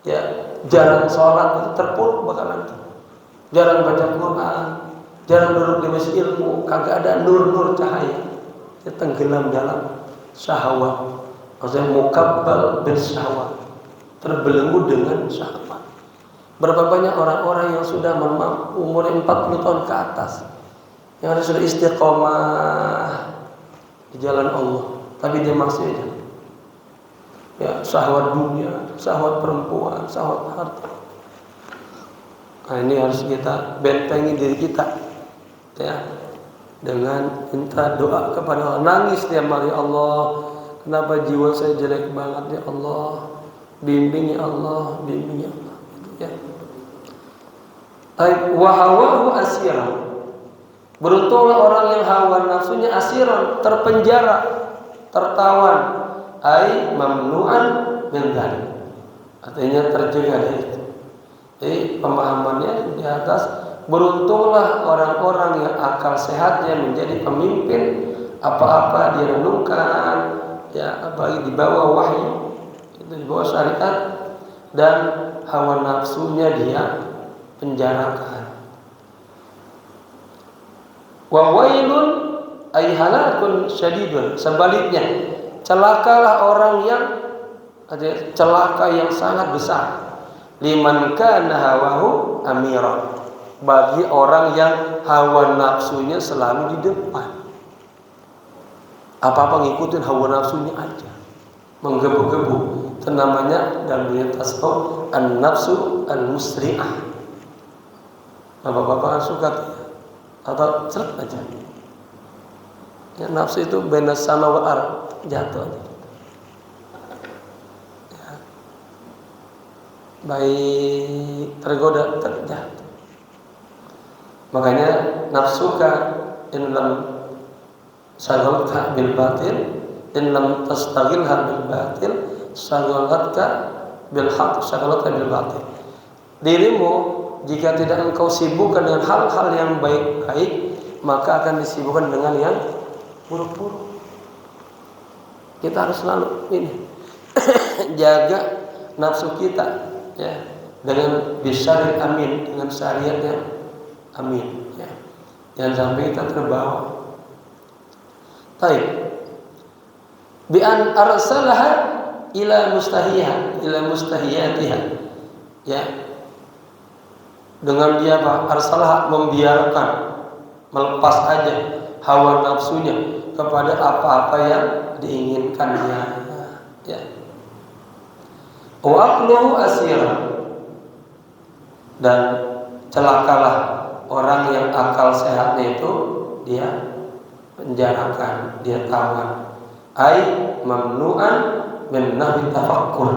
ya jarang sholat itu terpuruk bakalan tuh. Jarang baca Quran, jarang duduk di majelis ilmu, kagak ada nur-nur cahaya. Dia tenggelam dalam syahwat. Maksudnya mukabbal bil syahwat, terbelenggu dengan syahwat. Berapa banyak orang-orang yang sudah umur 40 tahun ke atas, yang sudah istiqomah di jalan Allah, tapi dia masih aja ya syahwat dunia, syahwat perempuan, syahwat harta. Nah, ini harus kita bentengi diri kita ya, dengan minta doa kepada Allah, nangis tiap hari, Allah kenapa jiwa saya jelek banget ya Allah, bimbing ya Allah, bimbing ya Allah ya. Wa hawahu asiran, beruntunglah orang yang hawa nafsunya asiran, terpenjara, tertawan, ai mamnu'an min dzalik, artinya terjaga dari itu. Jadi pemahamannya di atas, beruntunglah orang-orang yang akal sehatnya menjadi pemimpin, apa-apa dia renungkan ya, apalagi di bawah wahyu, itu di bawah syariat, dan hawa nafsunya dia penjarakan. Wa wailun ay halakun syadidun, sebaliknya celakalah orang yang celaka yang sangat besar, liman kana hawahu amira, bagi orang yang hawa nafsunya selalu di depan, apa-apa ngikutin hawa nafsunya aja, menggebu-gebu. Itu namanya dalam dunia tasawuf an-nafsu al-musri'ah. Bapak-bapak suka atau seret aja ya, nafsu itu benas sama wal ard, jatuh aja ya. Baik tergoda terjatuh. Makanya nafsuka in lam saghalka bil batil, in lam tastaghilha bil batil saghalka bil haqq, saghalka bil batil. Dirimu jika tidak engkau sibukkan dengan hal-hal yang baik-baik, maka akan disibukkan dengan yang buruk-buruk. Kita harus selalu ini jaga nafsu kita ya, dengan bisyaril amin, dengan syariat yang amin ya. Jangan sampai kita terbawa. Baik. Bi an arsalaha ila mustahiha, ila mustahiyatiha. Ya. Dengan dia arsalah, membiarkan, melepas aja hawa nafsunya kepada apa-apa yang diinginkannya ya. Wa aqluhu asira, dan celakalah orang yang akal sehatnya itu dia penjarakan, dia tawan, ai mamnu'an min nahwi tafakkur,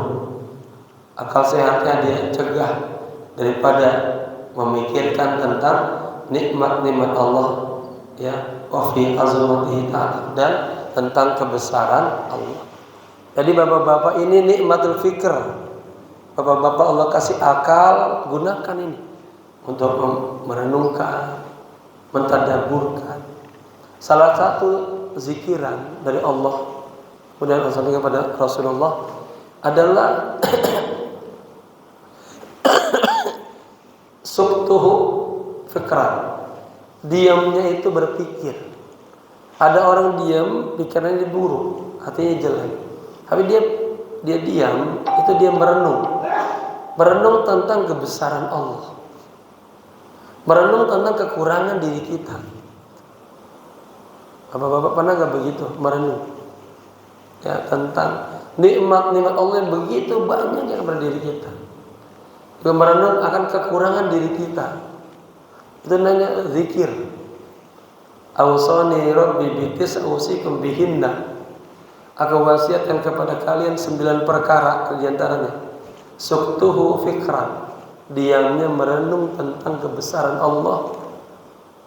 akal sehatnya dia cegah daripada memikirkan tentang nikmat-nikmat Allah ya, wa fi azmatihi ta'ala, dan tentang kebesaran Allah. Jadi bapak-bapak ini nikmatul fikr. Bapak-bapak Allah kasih akal, gunakan ini untuk merenungkan, mentadaburkan. Salah satu zikiran dari Allah, kemudian sampaikan kepada Rasulullah, adalah suktuhu fikran, diamnya itu berpikir. Ada orang diam, pikirannya buruk, hatinya jelek. Tapi dia diam, itu dia merenung tentang kebesaran Allah, merenung tentang kekurangan diri kita. Bapak-bapak pernah gak begitu merenung ya tentang nikmat-nikmat Allah yang begitu banyak yang ada diri kita, juga merenung akan kekurangan diri kita. Itu namanya zikir. Awsani rabbi bitis ausikum bihinna. Aku wasiatkan kepada kalian 9 perkara, di antaranya suktuhu fikran, diamnya merenung tentang kebesaran Allah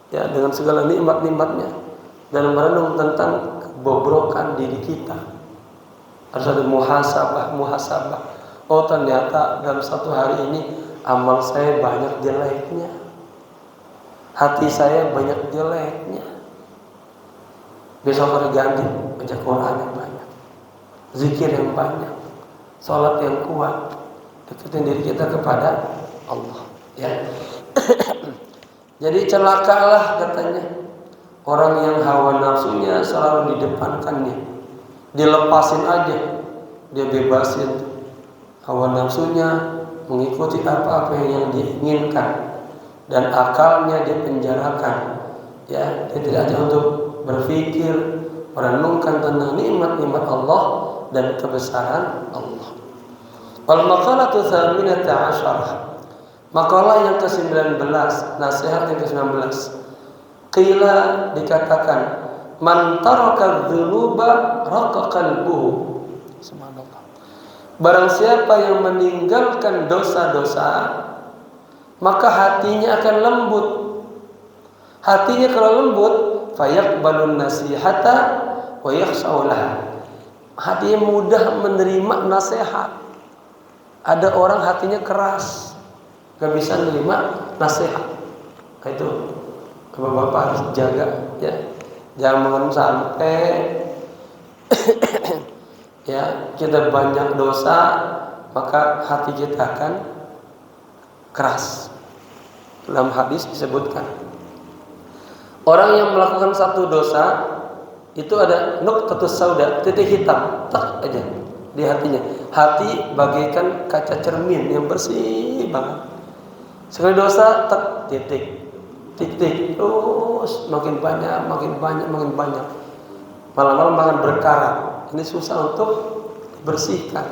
ya dengan segala nikmat-nikmatnya, dan merenung tentang kebobrokan diri kita. Harus ada muhasabah. Oh ternyata dalam satu hari ini amal saya banyak jeleknya, hati saya banyak jeleknya. Besok hari ganti, baca Quran yang banyak, zikir yang banyak, sholat yang kuat, deketin diri kita kepada Allah ya. Jadi celakalah katanya orang yang hawa nafsunya selalu didepankannya, dilepasin aja, dia bebasin hawa nafsunya mengikuti apa-apa yang dia inginkan, dan akalnya dia penjarakan ya. Dia tidak ada untuk berpikir, merenungkan tentang nikmat-nikmat Allah dan kebesaran Allah. Wal maqalatu tsaminata asyarah, makalah yang ke-19, nasihat yang ke-19. Qila, dikatakan, man taraka dzunuba raqa qalbuhu. Subhanallah. Barang siapa yang meninggalkan dosa-dosa, maka hatinya akan lembut. Hatinya kalau lembut, fayaqbalun nasihata wa yakhsha'u laha. Hatinya mudah menerima nasihat. Ada orang hatinya keras, gak bisa menerima nasihat. Nah, itu bapak-bapak harus jaga ya. Jangan sampai ya kita banyak dosa, maka hati kita akan keras. Dalam hadis disebutkan, orang yang melakukan satu dosa itu ada nuqtatus sauda, titik hitam, tak aja di hatinya. Hati bagaikan kaca cermin yang bersih banget. Sekali dosa, tak titik, terus makin banyak. Malam-malam makin berkarat. Ini susah untuk bersihkan.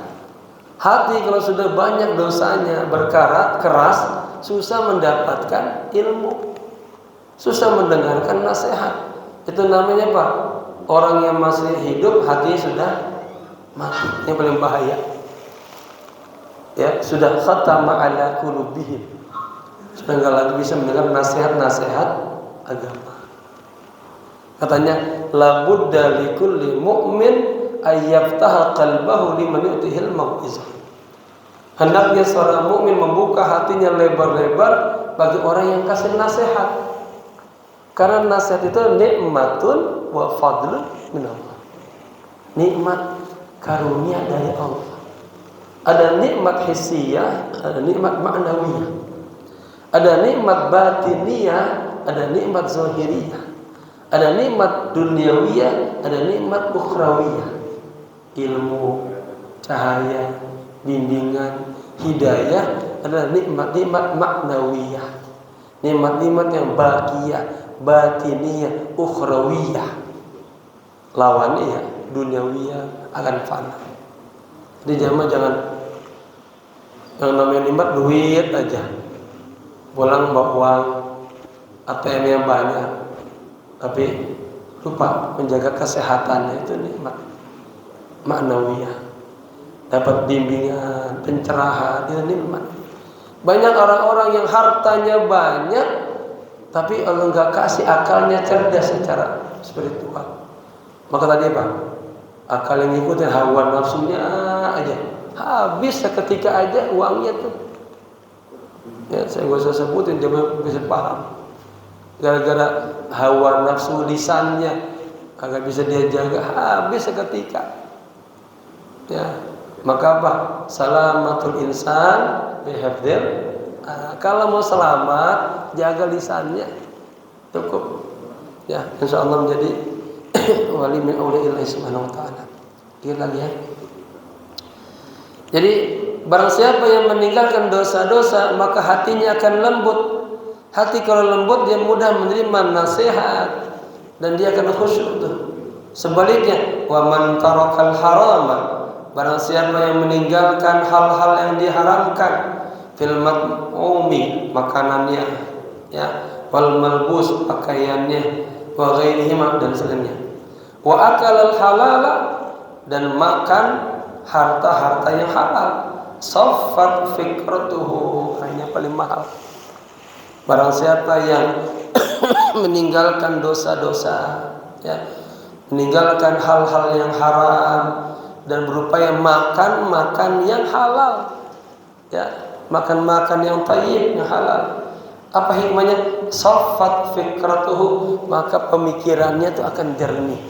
Hati kalau sudah banyak dosanya, berkarat, keras, susah mendapatkan ilmu, susah mendengarkan nasihat. Itu namanya apa? Orang yang masih hidup hatinya sudah mati. Yang paling bahaya ya, sudah khatama ala qulubihim, sudah enggak lagi bisa mendengar nasihat-nasihat agama. Katanya la budda likulli mu'min ayyaftaha qalbahu liman yu'tihil mau'izah. Hendaknya seorang mukmin membuka hatinya lebar-lebar bagi orang yang kasih nasihat. Karena nasihat itu nikmatun wa fadlun minallah. Nikmat karunia dari Allah. Ada nikmat hissiyah, ada nikmat ma'nawiyah. Ada nikmat batiniyah, ada nikmat zahiriyah. Ada nikmat duniawiyah, ada nikmat ukhrawiyah. Ilmu, cahaya, bimbingan, hidayah adalah nikmat-nikmat ma'nawiyah. Nikmat-nikmat yang baqiyah, batiniyah, ukhrawiyah. Lawannya ya duniawiyah akan fana. Jadi jangan yang namanya nikmat duit aja, pulang bawa uang, ATM yang banyak, tapi lupa menjaga kesehatannya. Itu nikmat ma'nawiyah. Dapat bimbingan, pencerahan, itu nikmat. Banyak orang-orang yang hartanya banyak, tapi Allah nggak kasih akalnya cerdas secara spiritual. Maka tadi apa? Akal yang ngikutin hawa nafsunya aja, habis seketika aja uangnya tuh. Ya, saya nggak usah sebutin, dia bisa paham. Gara-gara hawa nafsu lisannya kagak bisa dia jaga, habis seketika. Ya, maka apa? Salamatul insan bihafdzil. Kalau mau selamat, jaga lisannya, cukup. Ya, insya Allah menjadi wali min auliya Subhanahu wa ta'ala. Ingat lagi ya, Jadi barang siapa yang meninggalkan dosa-dosa maka hatinya akan lembut. Hati kalau lembut dia mudah menerima nasihat dan dia akan khusyuk tuh. Sebaliknya, wa man tarakal harama, barang siapa yang meninggalkan hal-hal yang diharamkan, fil mat'umi, makanannya, ya, wal malbus, pakaiannya, wa ghairihima, dan selainnya. Wa akalal halala, dan makan harta-harta yang halal. Saffat fikratuhu, hanya paling mahal. Barang siapa yang meninggalkan dosa-dosa, ya, meninggalkan hal-hal yang haram dan berupaya makan yang halal, ya, makan yang thayyib, yang halal. Apa hikmahnya? Saffat fikratuhu, maka pemikirannya itu akan jernih.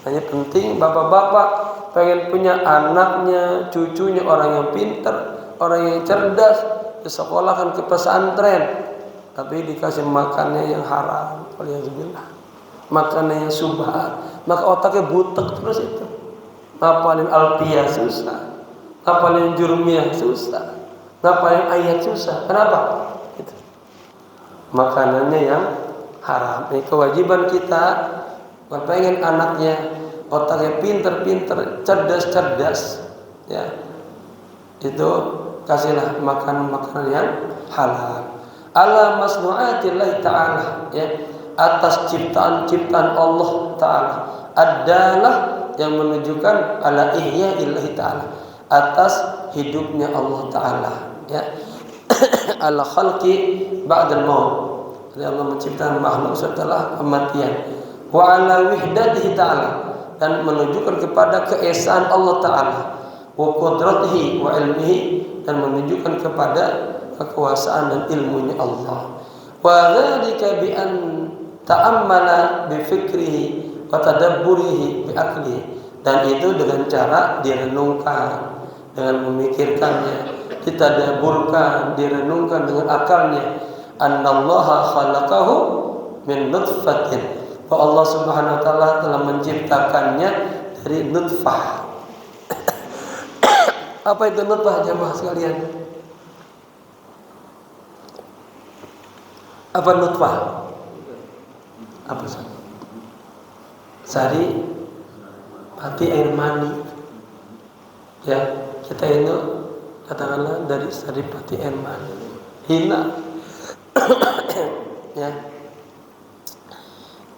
Hanya penting bapak-bapak pengen punya anaknya, cucunya orang yang pintar, orang yang cerdas, disekolahkan ke pesantren, tapi dikasih makannya yang haram, waliyadzubillah, makannya yang subhat, maka otaknya butek terus itu. Ngapalin alfiyah susah, ngapalin jurmiyah susah, ngapalin ayat susah. Kenapa? Gitu. Makanannya yang haram. Ini kewajiban kita. Kalau pengen anaknya otaknya pinter-pinter, cerdas-cerdas, ya, itu kasihlah makanan yang halal. Ala masnu'atillahi ta'ala, ya, atas ciptaan-ciptaan Allah Ta'ala. Adalah yang menunjukkan ala ihya'illahi ta'ala, atas hidupnya Allah Ta'ala, ya. Ala khalqi ba'dal maut, Allah menciptakan makhluk setelah kematian. Wa ala wihdatihi ta'ala, dan menunjukkan kepada keesaan Allah Ta'ala. Wa qudratihi wa ilmihi, dan menunjukkan kepada kekuasaan dan ilmunya Allah. Wa dzalika bi an ta'ammala bi fikrihi wa tadabburihi bi aqlihi, dan itu dengan cara direnungkan, dengan memikirkannya, ditadabburkan, direnungkan dengan akalnya. Annallaha khalaqahu min nutfatin, bahwa Allah Subhanahu wa taala telah menciptakannya dari nutfah. Apa itu nutfah, jemaah sekalian? Apa nutfah? Apa sih? Sari pati air mani. Ya, kita itu katakanlah dari sari pati air mani. Hina. Ya.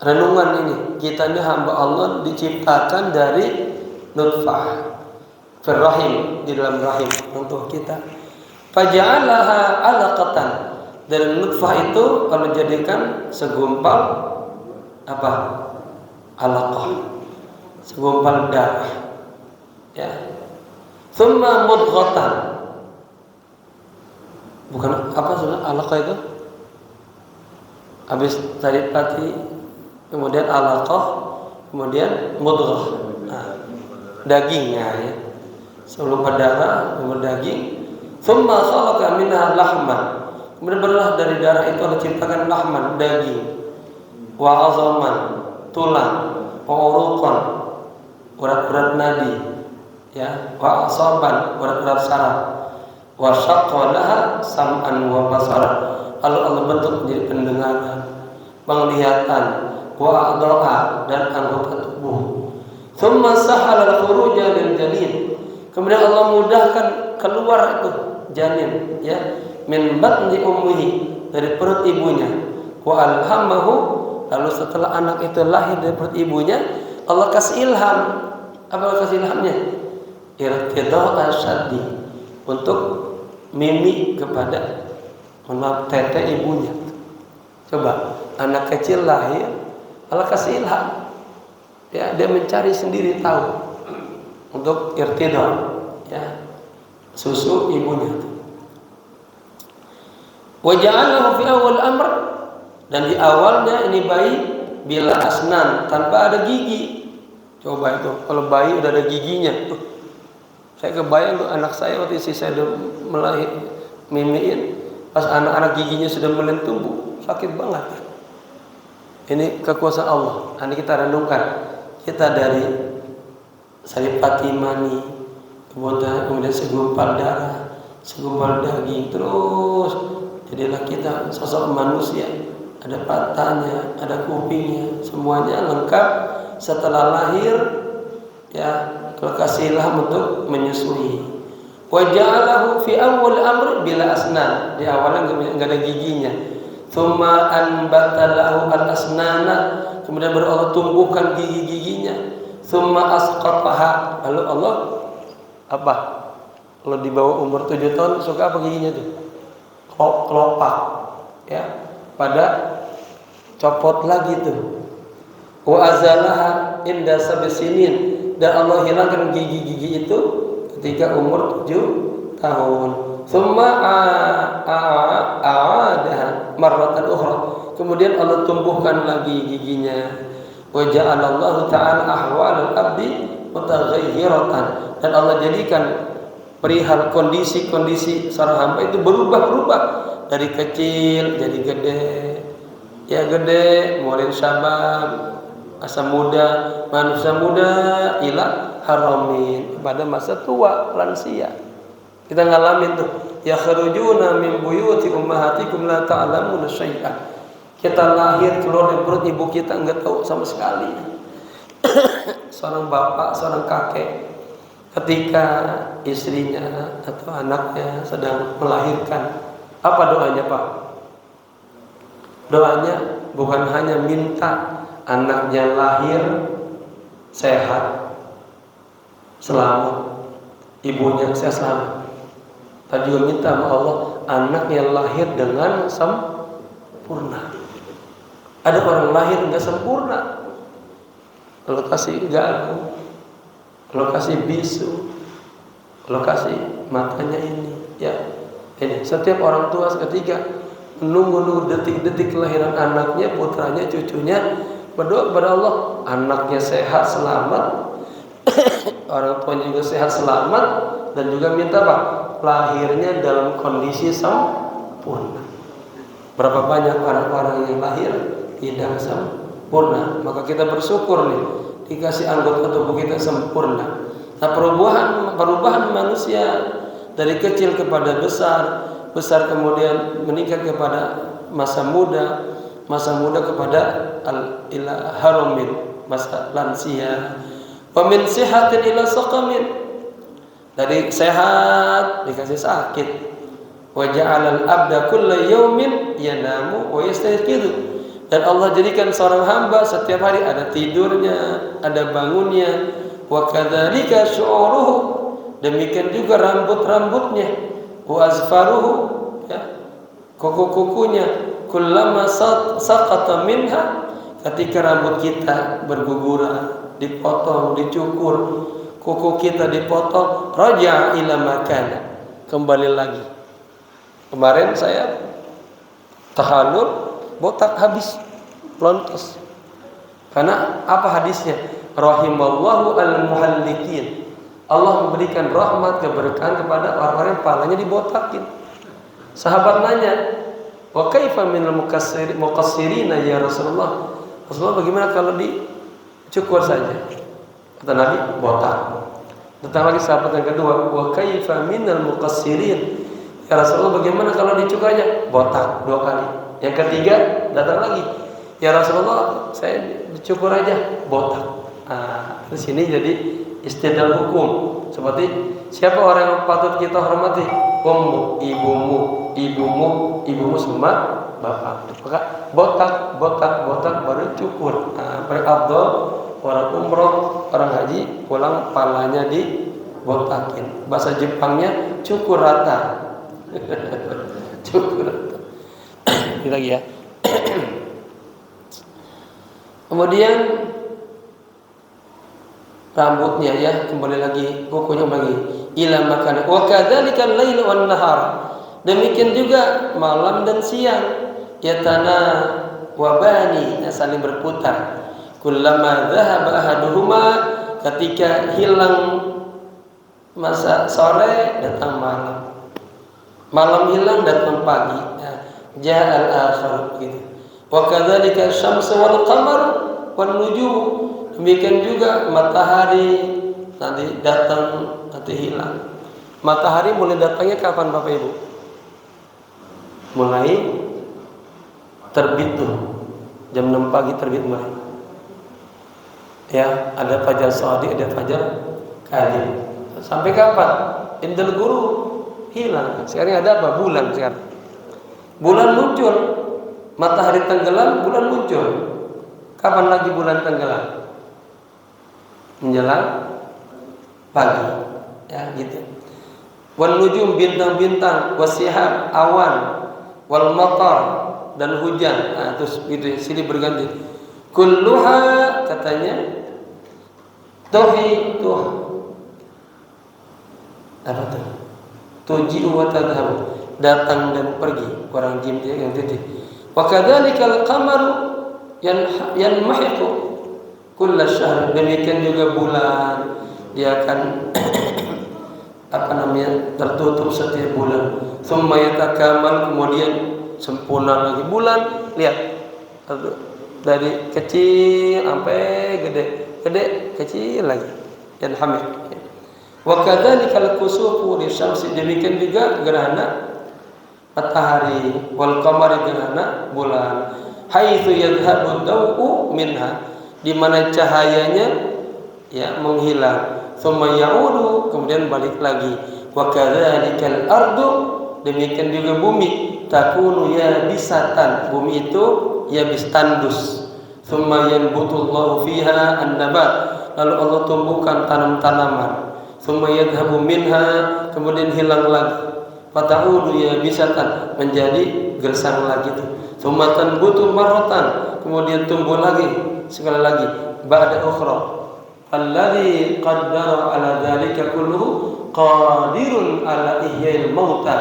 Renungan ini, kita ini hamba Allah diciptakan dari nutfah firrahim, di dalam rahim untuk kita. Faja'alaha 'alaqatan, dari nutfah itu kalau jadikan segumpal apa? Alaqah, segumpal darah, ya. Tsumma mudghatan, bukan apa sudah alaqah itu? Habis tadi pati, kemudian alaqah, kemudian mudghah, dagingnya, ya. Sebelum darah, kemudian daging. Tsumma khalaqa minha lahman, kemudian berulah dari darah itu Allah ciptakan lahman, daging, wa azaman, tulang, wa uruqan, urat-urat nadi, ya, wa asaban, urat-urat saraf, wa syaqqa laha sam'an wa basara, lalu Allah bentuk menjadi pendengaran, penglihatan, wa a'dha'a, dan anggota tubuh. Tsumma sahala al-khuruja lil janin, kemudian Allah mudahkan keluar itu janin, ya, min batni ummihi, dari perut ibunya. Wa alhamahu, lalu setelah anak itu lahir dari perut ibunya, Allah kasih ilham. Apa kasih ilhamnya? Irtida'a syaddi, untuk mimi kepada tete ibunya. Coba anak kecil lahir, Allah kasih ilham, ya, dia mencari sendiri tahu untuk irtida', ya, susu ibunya. Wa ja'alahu fi awal amr, dan di awalnya ini bayi bila asnan, tanpa ada gigi. Coba itu kalau bayi udah ada giginya, saya kebayang tuh anak saya waktu istri saya udah melahir mimiin, pas anak-anak giginya sudah mulai tumbuh, sakit banget. Ini kekuasaan Allah. Ini kita renungkan, kita dari saripati mani, kemudian segumpal darah, segumpal daging, terus jadilah kita sosok manusia. Ada patahnya, ada kupingnya, semuanya lengkap. Setelah lahir, ya kasih ilham untuk menyusui. Wa ja'alahu fi awwal amr bila asnan. Di awalnya enggak ada giginya. Tsumma anbata lahu al-asnana. Kemudian baru Allah tumbuhkan gigi-giginya. Tsumma asqataha. Lalu Allah apa? Kalau di bawah umur 7 tahun suka apa giginya tuh? Kelopak. Ya, pada copot lagi tuh. Wa azalaha inda sab'sinin. Dan Allah hilangkan gigi-gigi itu ketika umur 7 tahun. Tsumma a'adaha marratan ukhra. Kemudian Allah tumbuhkan lagi giginya. Wa ja'alallahu ta'ala ahwalal abdi mutaghayyiratan. Dan Allah jadikan perihal kondisi-kondisi seorang hamba itu berubah-ubah dari kecil jadi gede. Ya gede, mulai syabab, masa muda, manusia muda ila haramin, pada masa tua, lansia. Kita ngalamin tuh, ya kharujuna min buyuti ummahatikum la ta'lamuna syai'an. Kita lahir keluar dari perut ibu kita enggak tahu sama sekali. Seorang bapak, seorang kakek ketika istrinya atau anaknya sedang melahirkan, apa doanya, Pak? Doanya bukan hanya minta anaknya lahir sehat, selamat, ibunya sehat selamat. Tapi juga minta sama Allah anaknya lahir dengan sempurna. Ada orang lahir nggak sempurna, kalau kasih galau, kalau kasih bisu, kalau kasih matanya ini, ya ini. Setiap orang tua ketika menunggu detik-detik kelahiran anaknya, putranya, cucunya, berdoa kepada Allah anaknya sehat selamat, orang tuanya juga sehat selamat, dan juga minta apa? Lahirnya dalam kondisi sempurna. Berapa banyak orang-orang yang lahir tidak sempurna, maka kita bersyukur nih dikasih anggota tubuh kita sempurna. Nah, perubahan manusia dari kecil kepada besar, besar kemudian meningkat kepada masa muda kepada ila haramin, masa lansia. Wa min sihatin ila saqamin, dari sehat dikasih sakit. Wa ja'alal abda kulla yaumin yanamu wa yastayqidu. Dan Allah jadikan seorang hamba setiap hari ada tidurnya, ada bangunnya. Wa kadzalika syu'uruhu, demikian juga rambut-rambutnya. Wa azfaruhu, ya, kuku-kukunya. Kullama saqata minha, ketika rambut kita berguguran, dipotong, dicukur, kuku kita dipotong, raja'a ila makana, kembali lagi. Kemarin saya tahallul, botak habis, lontos. Karena apa hadisnya? Rahimallahu al-muhallikin. Allah memberikan rahmat, keberkahan kepada orang-orang yang kepalanya dibotakin. Sahabat nanya, wa kaifa minal muqassirina ya Rasulullah? Rasulullah, bagaimana kalau dicukur saja? Kata Nabi, botak. Datang lagi sahabat yang kedua, wa kaifa minal muqassirin? Ya Rasulullah, bagaimana kalau dicukur aja? Botak 2 kali. Yang ketiga datang lagi, ya Rasulullah, saya dicukur aja, botak. Nah, di sini jadi istidlal hukum. Seperti siapa orang yang patut kita hormati? Ummu, ibumu semua bapak. Maka botak baru cukur. Nah, berabdol orang umroh, orang haji pulang palanya dibotakin. Bahasa Jepangnya cukur rata. Cukur rata. Ini lagi ya. Kemudian rambutnya, ya, kembali lagi, kukunya lagi ila makan. Wa kadzalika al-lail wan nahar, demikian juga malam dan siang, yatana wabani, saling berputar. Kullama dhahaba ahaduhuma, ketika hilang masa sore datang malam, malam hilang datang pagi, ja'al akhir gitu. Wa kadzalika asy-syamsu wal qamar wan nujum, demikian juga matahari, nanti datang, nanti hilang. Matahari mulai datangnya kapan Bapak Ibu? Mulai terbit tuh, jam 6 pagi terbit mulai. Ya, ada fajar shadiq, ada fajar kadhib. Sampai kapan? Indal guru hilang. Sekarang ada apa? Bulan sekarang. Bulan muncul, matahari tenggelam, bulan muncul. Kapan lagi bulan tenggelam? Menjelang pagi. Ya, gitu. Wal nujum, bintang-bintang, wasihab, awan, wal matar, dan hujan. Nah, terus gitu sini berganti. Kulluha katanya tuh apa tuh? Tuji'u wa tadhhabu, datang dan pergi. Orang jim dia yang titik. Wa kadzalikal qamaru yanmahiqu kulla syahr. Demikian juga bulan, dia akan tertutup setiap bulan. Tsumma yatakamal, kemudian sempurna lagi. Bulan, lihat, dari kecil sampai gede, kecil lagi, dan hamid. Wa kadzalikal kusufu lisyamsi, demikian juga gerhana matahari, wal qamari, gerhana bulan. Haitsu yadhhabu daw'u minha, di mana cahayanya ya menghilang. Tsumma ya'udu, kemudian balik lagi. Wa kadzalikal ardu, demikian juga bumi, takunu yabisatan, bumi itu yabis, tandus. Tsumma yanbutullahu fiha an-nabat, lalu Allah tumbuhkan tanam-tanaman. Tsumma yadhhabu minha, kemudian hilang lagi. Fata'udu yabisatan, menjadi gersang lagi itu. Tsumma tanbutu marratan, kemudian tumbuh lagi sekali lagi. Ba'da ukhra, alladzi qaddara ala dzalika kulluhu qadirun ala ihya'il mauta,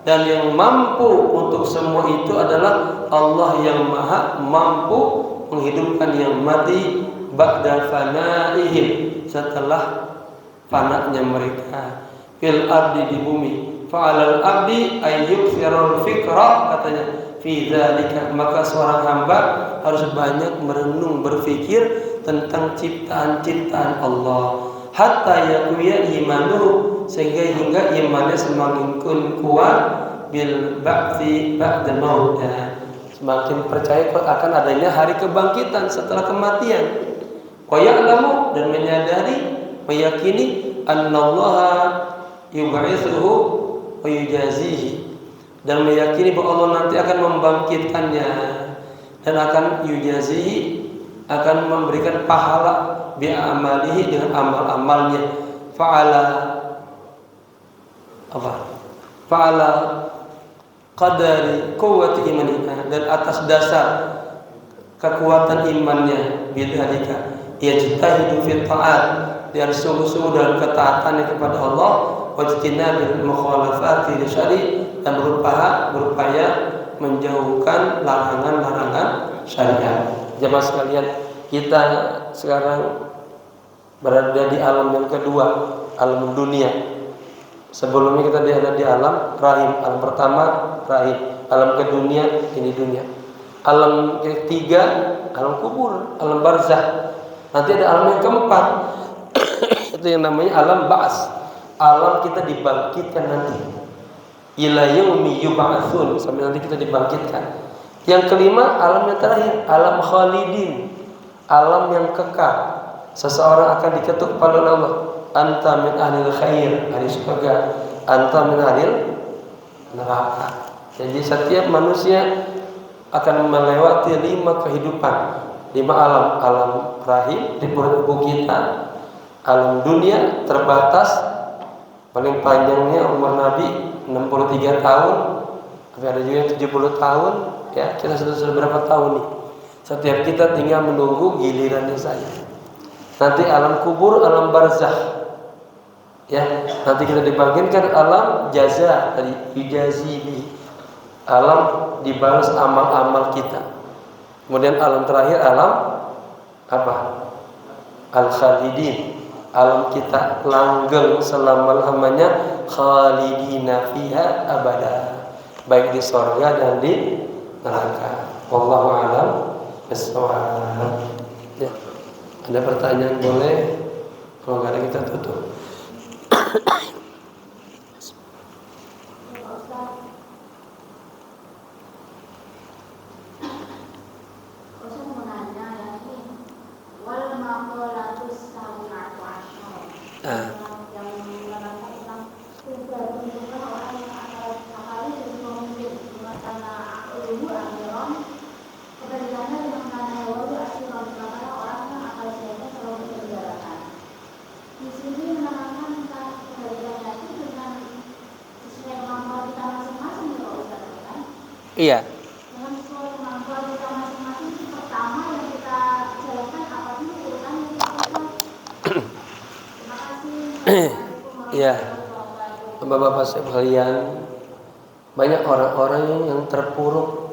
dan yang mampu untuk semua itu adalah Allah yang maha mampu menghidupkan yang mati ba'da fanaihim, setelah fananya mereka. Fil ardi, di bumi. Fa'alal abdi ayyukthirul fikra, katanya fi dzalika, maka seorang hamba harus banyak merenung, berfikir tentang ciptaan-ciptaan Allah, hatta yaquya imanuhu, sehingga hingga imannya semakin kuat, bil ba'tsi ba'da maut, semakin percaya akan adanya hari kebangkitan setelah kematian. Wa ya'lamu, dan menyadari, meyakini annallaha yub'itsuhu wa yujazihi, dan meyakini bahwa Allah nanti akan membangkitkannya dan akan yujazihi, akan memberikan pahala bi'amalihi, dengan amal-amalnya. Fa'ala apa? Fa'ala qadari quwwati imaniha, dan atas dasar kekuatan imannya, bidzalika yajtahidu fi ta'at, dia sungguh-sungguh dalam ketaatannya kepada Allah, wajtinabil mukhalafati lisyari, dan berupaya menjauhkan larangan-larangan syariat. Jemaah sekalian, kita sekarang berada di alam yang kedua, alam dunia. Sebelumnya kita ada di alam rahim. Alam pertama rahim, alam kedunia ini dunia. Alam ketiga alam kubur, alam barzakh. Nanti ada alam yang keempat, itu yang namanya alam ba'ats. Alam kita dibangkitkan nanti, ila yaumi yub'atsun, sampai nanti kita dibangkitkan. Yang kelima, alam yang terakhir, alam khalidin, alam yang kekal. Seseorang akan diketuk pada Allah, anta min ahlil khair, ahli surga, anta min ahlil neraka. Jadi setiap manusia akan melewati 5 kehidupan, 5 alam. Alam rahim, di perut ibu kita. Alam dunia terbatas, paling panjangnya umur Nabi 63 tahun, tapi ada juga yang 70 tahun. Ya, kita sudah berapa tahun nih? Setiap kita tinggal menunggu gilirannya saja. Nanti alam kubur, alam barzakh. Ya, nanti kita dibangkitkan alam jaza, tadi yujazibi, alam dibalas amal-amal kita. Kemudian alam terakhir alam apa? Al-khalidin, alam kita langgeng selama-lamanya, khalidina fiha abada, baik di surga dan di neraka. Wallahu a'lam bishawab. Ya. Ada pertanyaan boleh? Kalau nggak ada kita tutup. Iya. Iya. Bapak-bapak sekalian, banyak orang-orang yang terpuruk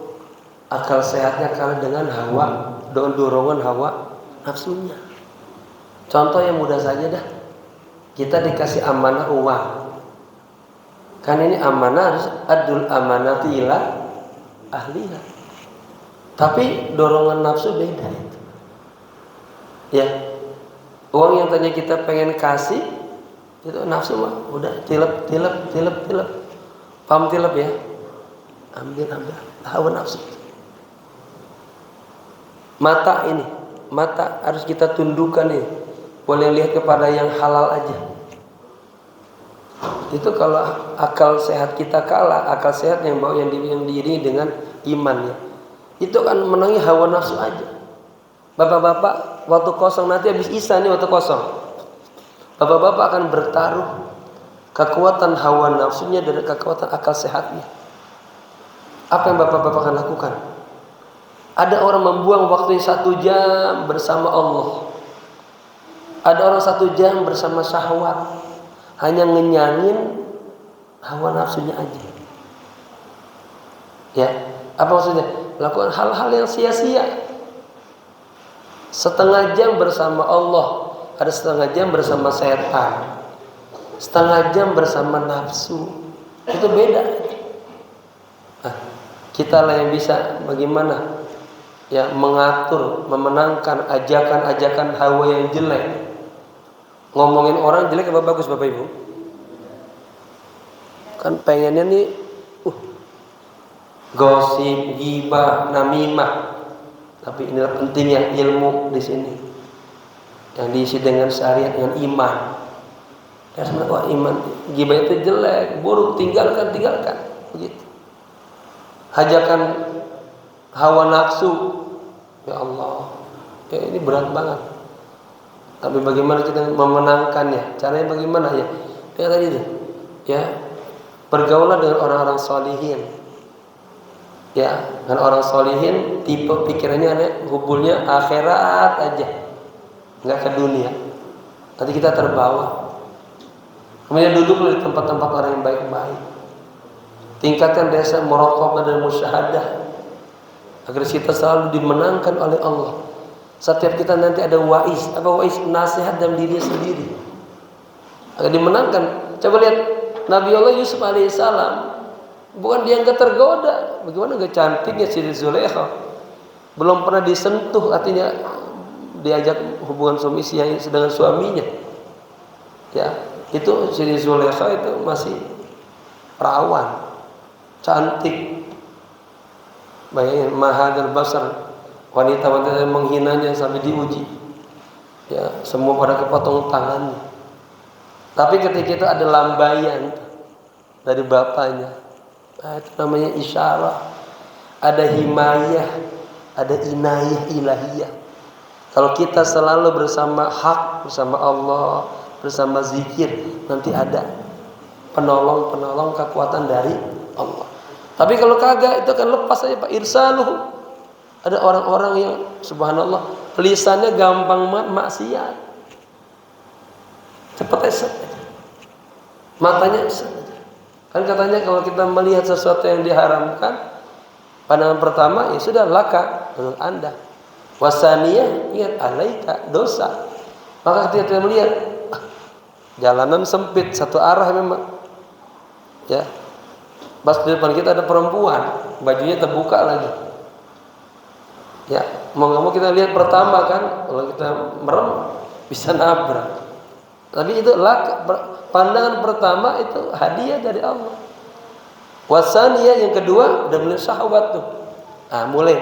akal sehatnya karena dengan hawa, dorongan hawa nafsunya. Contoh yang mudah saja dah. Kita dikasih amanah uang. Kan ini amanah, harus adul amanati ila ahliha. Tapi dorongan nafsu beda itu. Ya. Uang yang tanya kita pengen kasih, itu nafsu mah udah tilep. Paham tilep ya? Ambil hawa nafsu. Mata harus kita tundukkan nih. Boleh lihat kepada yang halal aja. Itu kalau akal sehat kita kalah, akal sehat yang diiringi dengan imannya. Itu kan menangi hawa nafsu aja. Bapak-bapak waktu kosong nanti habis isya nih waktu kosong. Bapak-bapak akan bertaruh kekuatan hawa nafsunya dan kekuatan akal sehatnya. Apa yang bapak-bapak akan lakukan? Ada orang membuang waktu 1 jam bersama Allah. Ada orang 1 jam bersama syahwat. Hanya ngenyangin hawa nafsunya aja. Ya, apa maksudnya? Lakukan hal-hal yang sia-sia. 1/2 jam bersama Allah, ada 1/2 jam bersama setan, 1/2 jam bersama nafsu. Itu beda. Kita lah yang bisa bagaimana ya mengatur, memenangkan ajakan-ajakan hawa yang jelek. Ngomongin orang jelek apa bagus Bapak Ibu? Kan pengennya nih gosip, ghibah, namimah. Tapi inilah pentingnya ilmu di sini. Yang diisi dengan syariat, dengan iman. Ya sebenarnya wah iman, ghibah itu jelek, buruk, tinggalkan. Begitu. Hajakan hawa nafsu, ya Allah, ya ini berat banget. Tapi bagaimana kita memenangkannya? Caranya bagaimana ya? Ya tadi itu, ya bergaulah dengan orang-orang sholihin. Ya, dengan orang sholihin, tipe pikirannya ada hubulnya akhirat aja, nggak ke dunia. Nanti kita terbawa. Kemudian duduklah di tempat-tempat orang yang baik-baik. Tingkatkan desa muraqabah dan musyahadah agar kita selalu dimenangkan oleh Allah. Setiap kita nanti ada waiz, nasihat dalam diri sendiri agar dimenangkan. Coba lihat Nabi Allah Yusuf alaihissalam, bukan dia nggak tergoda, bagaimana nggak cantiknya Siti Zulaikha, belum pernah disentuh, artinya diajak hubungan suami istri dengan suaminya. Ya, itu Siti Zulaikha itu masih perawan, cantik. Bayangin mahadal basar, wanita-wanita yang menghinanya sampai diuji. Ya, semua pada kepotong tangannya. Tapi ketika itu ada lambaian dari bapaknya. Nah, itu namanya isyarah. Ada himayah, ada inayah ilahiyah. Kalau kita selalu bersama hak, bersama Allah, bersama zikir, nanti ada penolong kekuatan dari Allah. Tapi kalau kagak, itu akan lepas saja Pak, irsaluh. Ada orang-orang yang subhanallah lisannya gampang maksiat, cepat eset, matanya eset. Kan katanya kalau kita melihat sesuatu yang diharamkan, pandangan pertama ya sudah laka menurut Anda. Wasaniyah, ingat alaika, dosa. Maka ketika kita melihat jalanan sempit satu arah memang, ya, pas di depan kita ada perempuan, bajunya terbuka lagi. Ya, mau nggak mau kita lihat pertama kan, kalau kita merem bisa nabrak. Tapi itu pandangan pertama itu hadiah dari Allah. Wasaniyah yang kedua udah mulai syahwat tuh. Mulai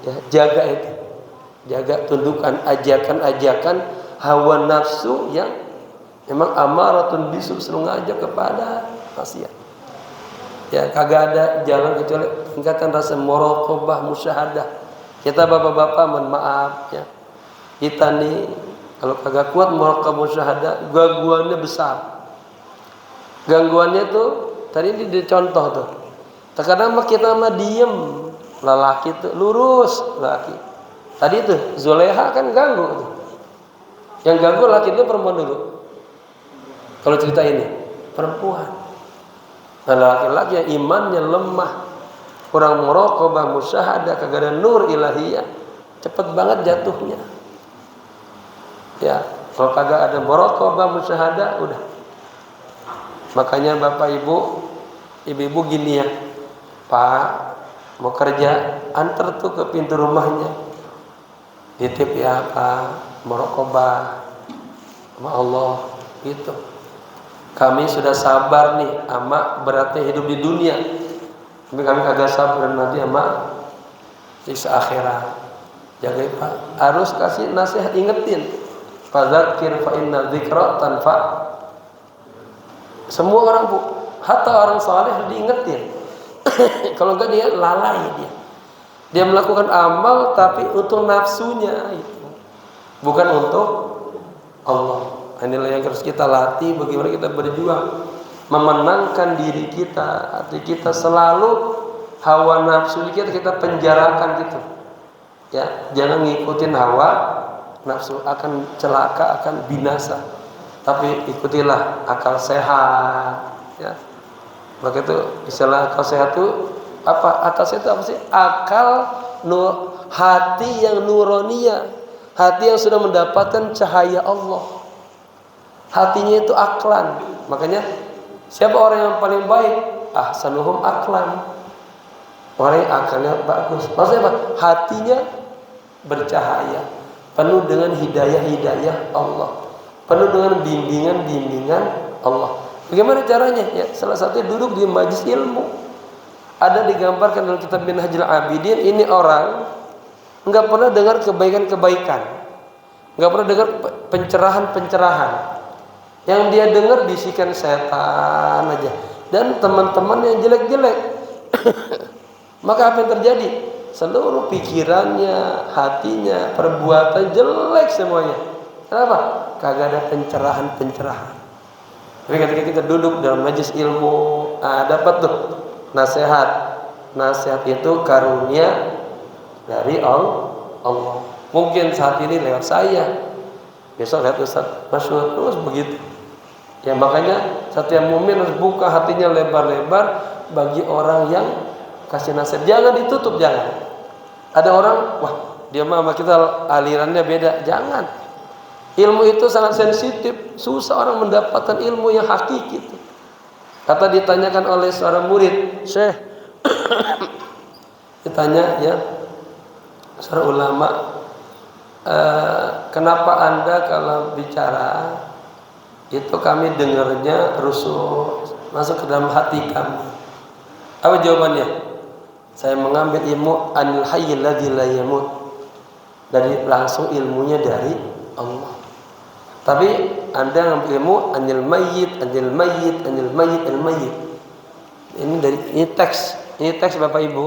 ya, jaga itu. Jaga tundukan ajakan-ajakan hawa nafsu yang memang amaratun bisu, selalu ngajak kepada maksiat. Ya, kagak ada jalan kecuali tingkatkan rasa muraqabah musyahadah. Kita bapak-bapak mohon maaf ya. Kita nih kalau kagak kuat muraqabah musyahadah, gangguannya besar. Gangguannya tuh tadi ini dicontoh tuh. Terkadang kita mah diem, lelaki tuh lurus lelaki. Tadi tuh Zulaiha kan ganggu tuh. Yang ganggu laki itu perempuan dulu. Kalau cerita ini perempuan. Nah, laki-laki yang imannya lemah, kurang muraqabah musyahadah, kagak ada nur ilahiyah, cepet banget jatuhnya. Ya, kalau kagak ada muraqabah musyahadah, udah. Makanya bapak ibu, ibu-ibu gini ya, Pak mau kerja, antar tuh ke pintu rumahnya, titip ya Pak, muraqabah sama Allah gitu. Kami sudah sabar nih ama beratnya hidup di dunia, tapi kami kagak sabar nanti ama siksa akhirat. Jaga Pak, harus kasih nasihat, ingetin. Fadzakir fa inna dzikra tanfa. Semua orang Bu, hatta orang saleh diingetin. Kalau enggak dia lalai dia. Dia melakukan amal tapi untuk nafsunya itu. Bukan untuk Allah. Inilah yang harus kita latih, bagaimana kita berjuang memenangkan diri kita, hati kita selalu hawa nafsu kita penjarakan gitu. Ya, jangan ngikutin hawa nafsu, akan celaka, akan binasa. Tapi ikutilah akal sehat, ya. Maka itu istilah akal sehat itu apa? Akal sehat itu apa sih? Akal hati yang nuroniyah, hati yang sudah mendapatkan cahaya Allah. Hatinya itu aklan. Makanya siapa orang yang paling baik? Ahsanuhum aklan. Orang yang akalnya bagus. Maksudnya apa? Hatinya bercahaya, penuh dengan hidayah-hidayah Allah, penuh dengan bimbingan-bimbingan Allah. Bagaimana caranya? Ya, salah satunya duduk di majlis ilmu. Ada digambarkan dalam kitab Minhajul Abidin, ini orang enggak pernah dengar kebaikan-kebaikan, enggak pernah dengar pencerahan-pencerahan. Yang dia dengar bisikan setan aja dan teman-teman yang jelek-jelek. Maka apa yang terjadi? Seluruh pikirannya, hatinya, perbuatan jelek semuanya. Kenapa? Kagak ada pencerahan-pencerahan. Tapi ketika kita duduk dalam majelis ilmu, dapat tuh nasihat. Nasihat itu karunia dari Allah. Mungkin saat ini lewat saya, besok lihat Ustaz Masyhur, terus begitu. Ya makanya setiap mukmin harus buka hatinya lebar-lebar bagi orang yang kasih nasihat. Jangan ditutup, jangan. Ada orang, wah dia mah sama kita alirannya beda. Jangan. Ilmu itu sangat sensitif, susah orang mendapatkan ilmu yang hakiki. Kata ditanyakan oleh seorang murid, Syekh, ditanya ya, seorang ulama, kenapa Anda kalau bicara itu kami dengarnya rusuh, masuk ke dalam hati kami? Apa jawabannya? Saya mengambil ilmu anil hayyil ladzi la yamut, dari langsung ilmunya dari Allah. Tapi Anda ngambil ilmu anil mayyit, anil mayyit, anil mayyit, anil mayyit. Ini teks Bapak Ibu.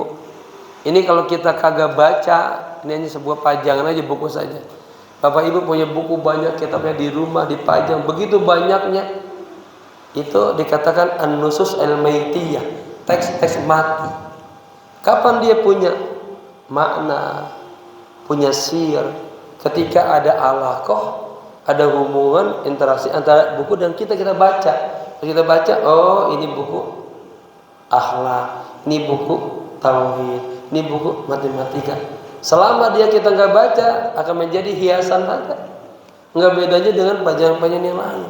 Ini kalau kita kagak baca, ini hanya sebuah pajangan aja, buku saja. Bapak Ibu punya buku banyak, kitabnya di rumah dipajang, begitu banyaknya. Itu dikatakan an-nusus al-maitiyah, teks-teks mati. Kapan dia punya makna, punya sir? Ketika ada alaqah, ada hubungan interaksi antara buku dan kita baca. Kita baca, oh ini buku akhlak, ini buku tauhid, ini buku matematika. Selama dia kita nggak baca, akan menjadi hiasan saja. Nggak bedanya dengan pajangan-pajangan yang lain.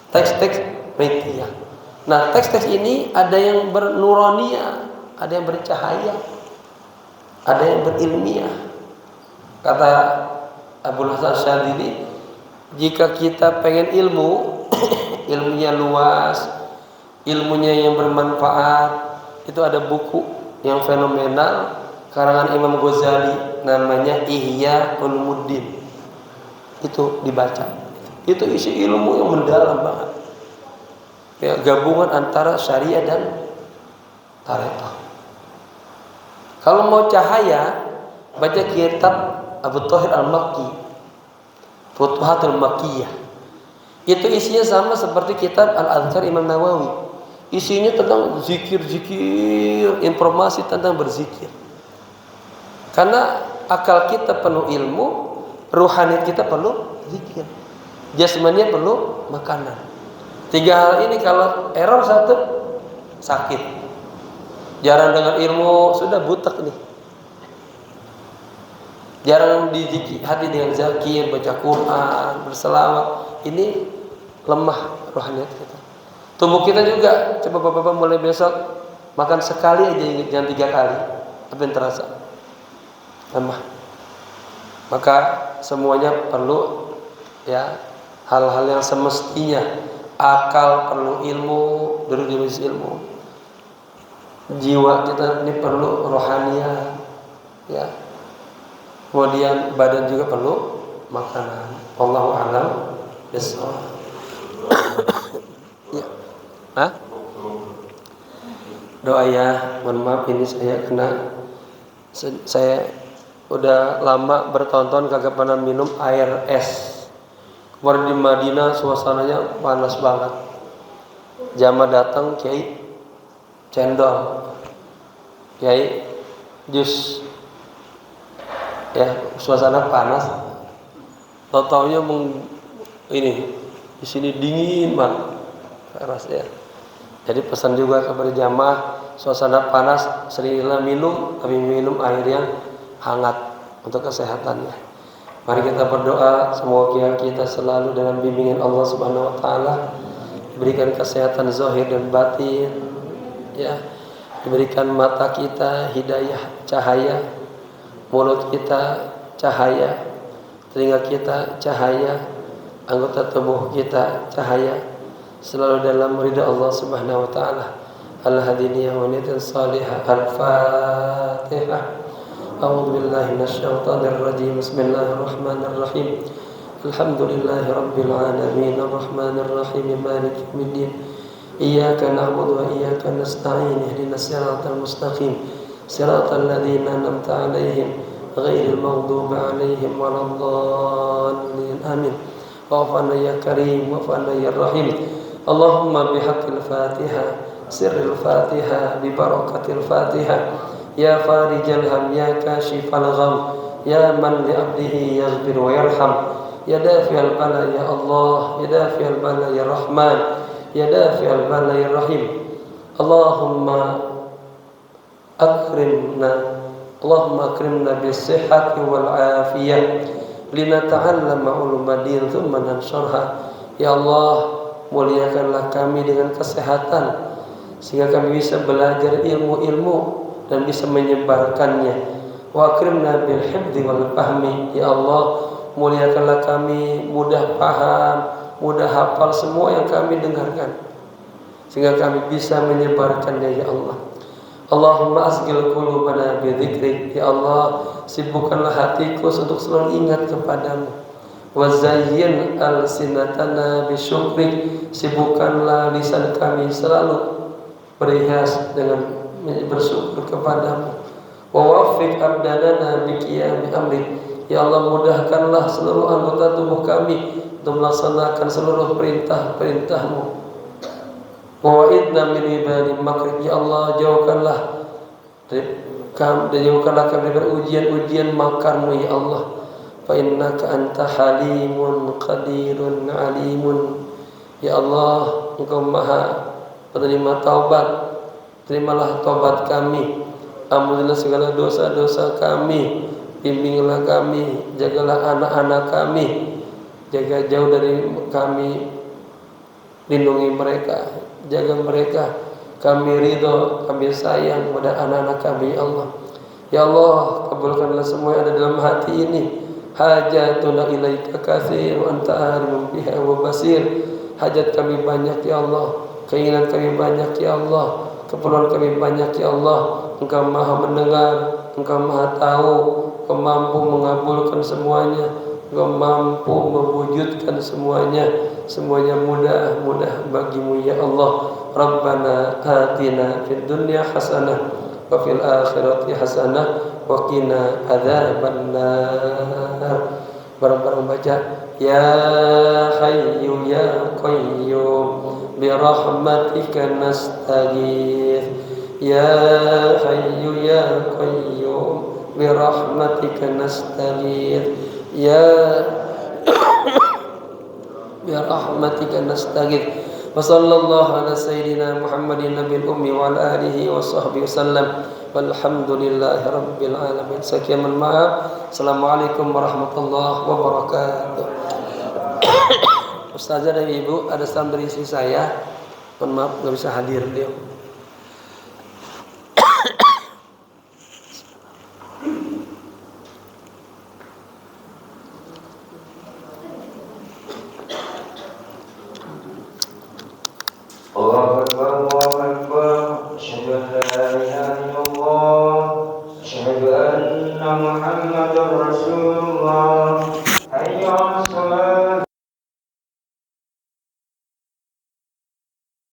Teks-teks maitiyah. Nah, teks-teks ini ada yang bernuraniyah, ada yang bercahaya, ada yang berilmiah. Kata Abul Hasan Syadzili, Jika kita pengen ilmu, ilmunya luas, ilmunya yang bermanfaat, itu ada buku yang fenomenal karangan Imam Ghazali namanya Ihya Ulumuddin. Itu dibaca. Itu isi ilmu yang mendalam banget. Ya, gabungan antara syariah dan tarekat. Kalau mau cahaya, baca kitab Abu Thahir Al-Makki, Futuhatul Makkiyah. Itu isinya sama seperti kitab Al-Adhkar Imam Nawawi. Isinya tentang zikir-zikir, informasi tentang berzikir. Karena akal kita penuh ilmu, ruhani kita perlu zikir, jasmaninya perlu makanan. 3 hal ini kalau error satu, sakit. Jarang dengar ilmu, sudah butek nih. Jarang hati dengan zakir, baca Quran, berselawat. Ini lemah rohaniat kita. Tubuh kita juga, coba bapak-bapak mulai besok makan sekali aja, jangan 3 kali. Apa yang terasa? Lemah. Maka semuanya perlu ya hal-hal yang semestinya. Akal perlu ilmu, duduk di majelis ilmu. Jiwa kita ini perlu rohaniah, ya. Kemudian badan juga perlu makanan. Wallahu a'lam bishawab. Ya. Hah? Doa ya, mohon maaf ini saya udah lama bertonton kagak pernah minum air es. Kemarin di Madinah suasananya panas banget. Jamaah datang kiai cendol, kiai jus, ya suasana panas. Tahu-taunya ini di sini dingin banget, keras ya. Jadi pesan juga kepada jamaah, suasana panas seringlah minum, tapi minum air yang hangat untuk kesehatannya. Mari kita berdoa semoga kita selalu dalam bimbingan Allah Subhanahu wa taala, diberikan kesehatan zahir dan batin, ya. Diberikan mata kita hidayah cahaya, mulut kita cahaya, telinga kita cahaya, anggota tubuh kita cahaya, selalu dalam ridha Allah Subhanahu wa taala. Al-hadiniyah wa niyatin salihah. Al-Fatihah. أعوذ بالله من الشيطان الرجيم بسم الله الرحمن الرحيم الحمد لله رب العالمين الرحمن الرحيم مالك يوم الدين إياك نعبد وإياك نستعين اهدنا الصراط المستقيم صراط الذين أنعمت عليهم غير المغضوب عليهم ولا الضالين آمين واعف عنا يا كريم واعف عنا يا رحيم اللهم بحق الفاتحة سر الفاتحة ببركة الفاتحة يا فارج الهم يا كاشف الغم يا من لعبده يغفر ويرحم يا دافع البلاء يا الله يا دافع البلاء يا رحمن يا دافع البلاء يا رحيم اللهم أكرمنا بالصحة والعافية لنتعلم علوم الدين ثم ننشرها. Ya Allah, muliakanlah kami dengan kesehatan sehingga kami bisa belajar ilmu-ilmu dan bisa menyebarkannya. Wa akrimna bil hifdzi wal fahmi. Ya Allah, muliakanlah kami mudah paham, mudah hafal semua yang kami dengarkan sehingga kami bisa menyebarkannya ya Allah. Allahumma asghil qulubana bi dzikrik. Ya Allah, sibukkanlah hatiku untuk selalu ingat kepadamu. Wa zayyin alsinatana bi syukrik. Sibukkanlah lisan kami selalu berhias dengan bersyukur kepadamu. Wa waffiq abdanana bi qiyami amrik. Ya Allah, mudahkanlah seluruh anggota tubuh kami untuk melaksanakan seluruh perintah-perintah-Mu. Wa wa'idna min ibadi makrik. Ya Allah, jauhkanlah kami dari ujian-ujian makar-Mu ya Allah. Fa innaka anta halimun qadirun alimun. Ya Allah, Engkau Maha penerima taubat. Terimalah taubat kami, ampunilah segala dosa-dosa kami, bimbinglah kami, jagalah anak-anak kami, jaga jauh dari kami, lindungi mereka, jaga mereka, kami ridho, kami sayang pada anak-anak kami ya Allah. Ya Allah, kabulkanlah semua yang ada dalam hati ini, hajatuna ilaika katsir wa anta alim biha wa basir. Hajat kami banyak ya Allah, keinginan kami banyak ya Allah, keperluan kami banyak ya Allah. Engkau maha mendengar, Engkau maha tahu, Engkau mampu mengabulkan semuanya, Engkau mampu mewujudkan semuanya. Semuanya mudah bagimu ya Allah. Rabbana atina fid dunya hasanah wa fil akhirati hasanah wa qina adzabannar. Bareng-bareng baca ya hayyu ya qayyum bi rahmatika nastaghith. Ya hayyu ya qayyum bi rahmatika nastaghith. Ya bi rahmatika nastaghith. Wa sallallahu ala sayyidina Muhammadin nabiyil ummi wa ala alihi wa sahbihi wasallam. Walhamdulillahi rabbil alamin. Sekian, maaf. Assalamualaikum warahmatullahi wabarakatuh. Ustazah dan Ibu, ada salam dari istri saya. Mohon maaf nggak bisa hadir beliau. Allahu Akbar, Allahu Akbar. Asyhadu an la ilaha illallah. Asyhadu anna Muhammadar Rasulullah.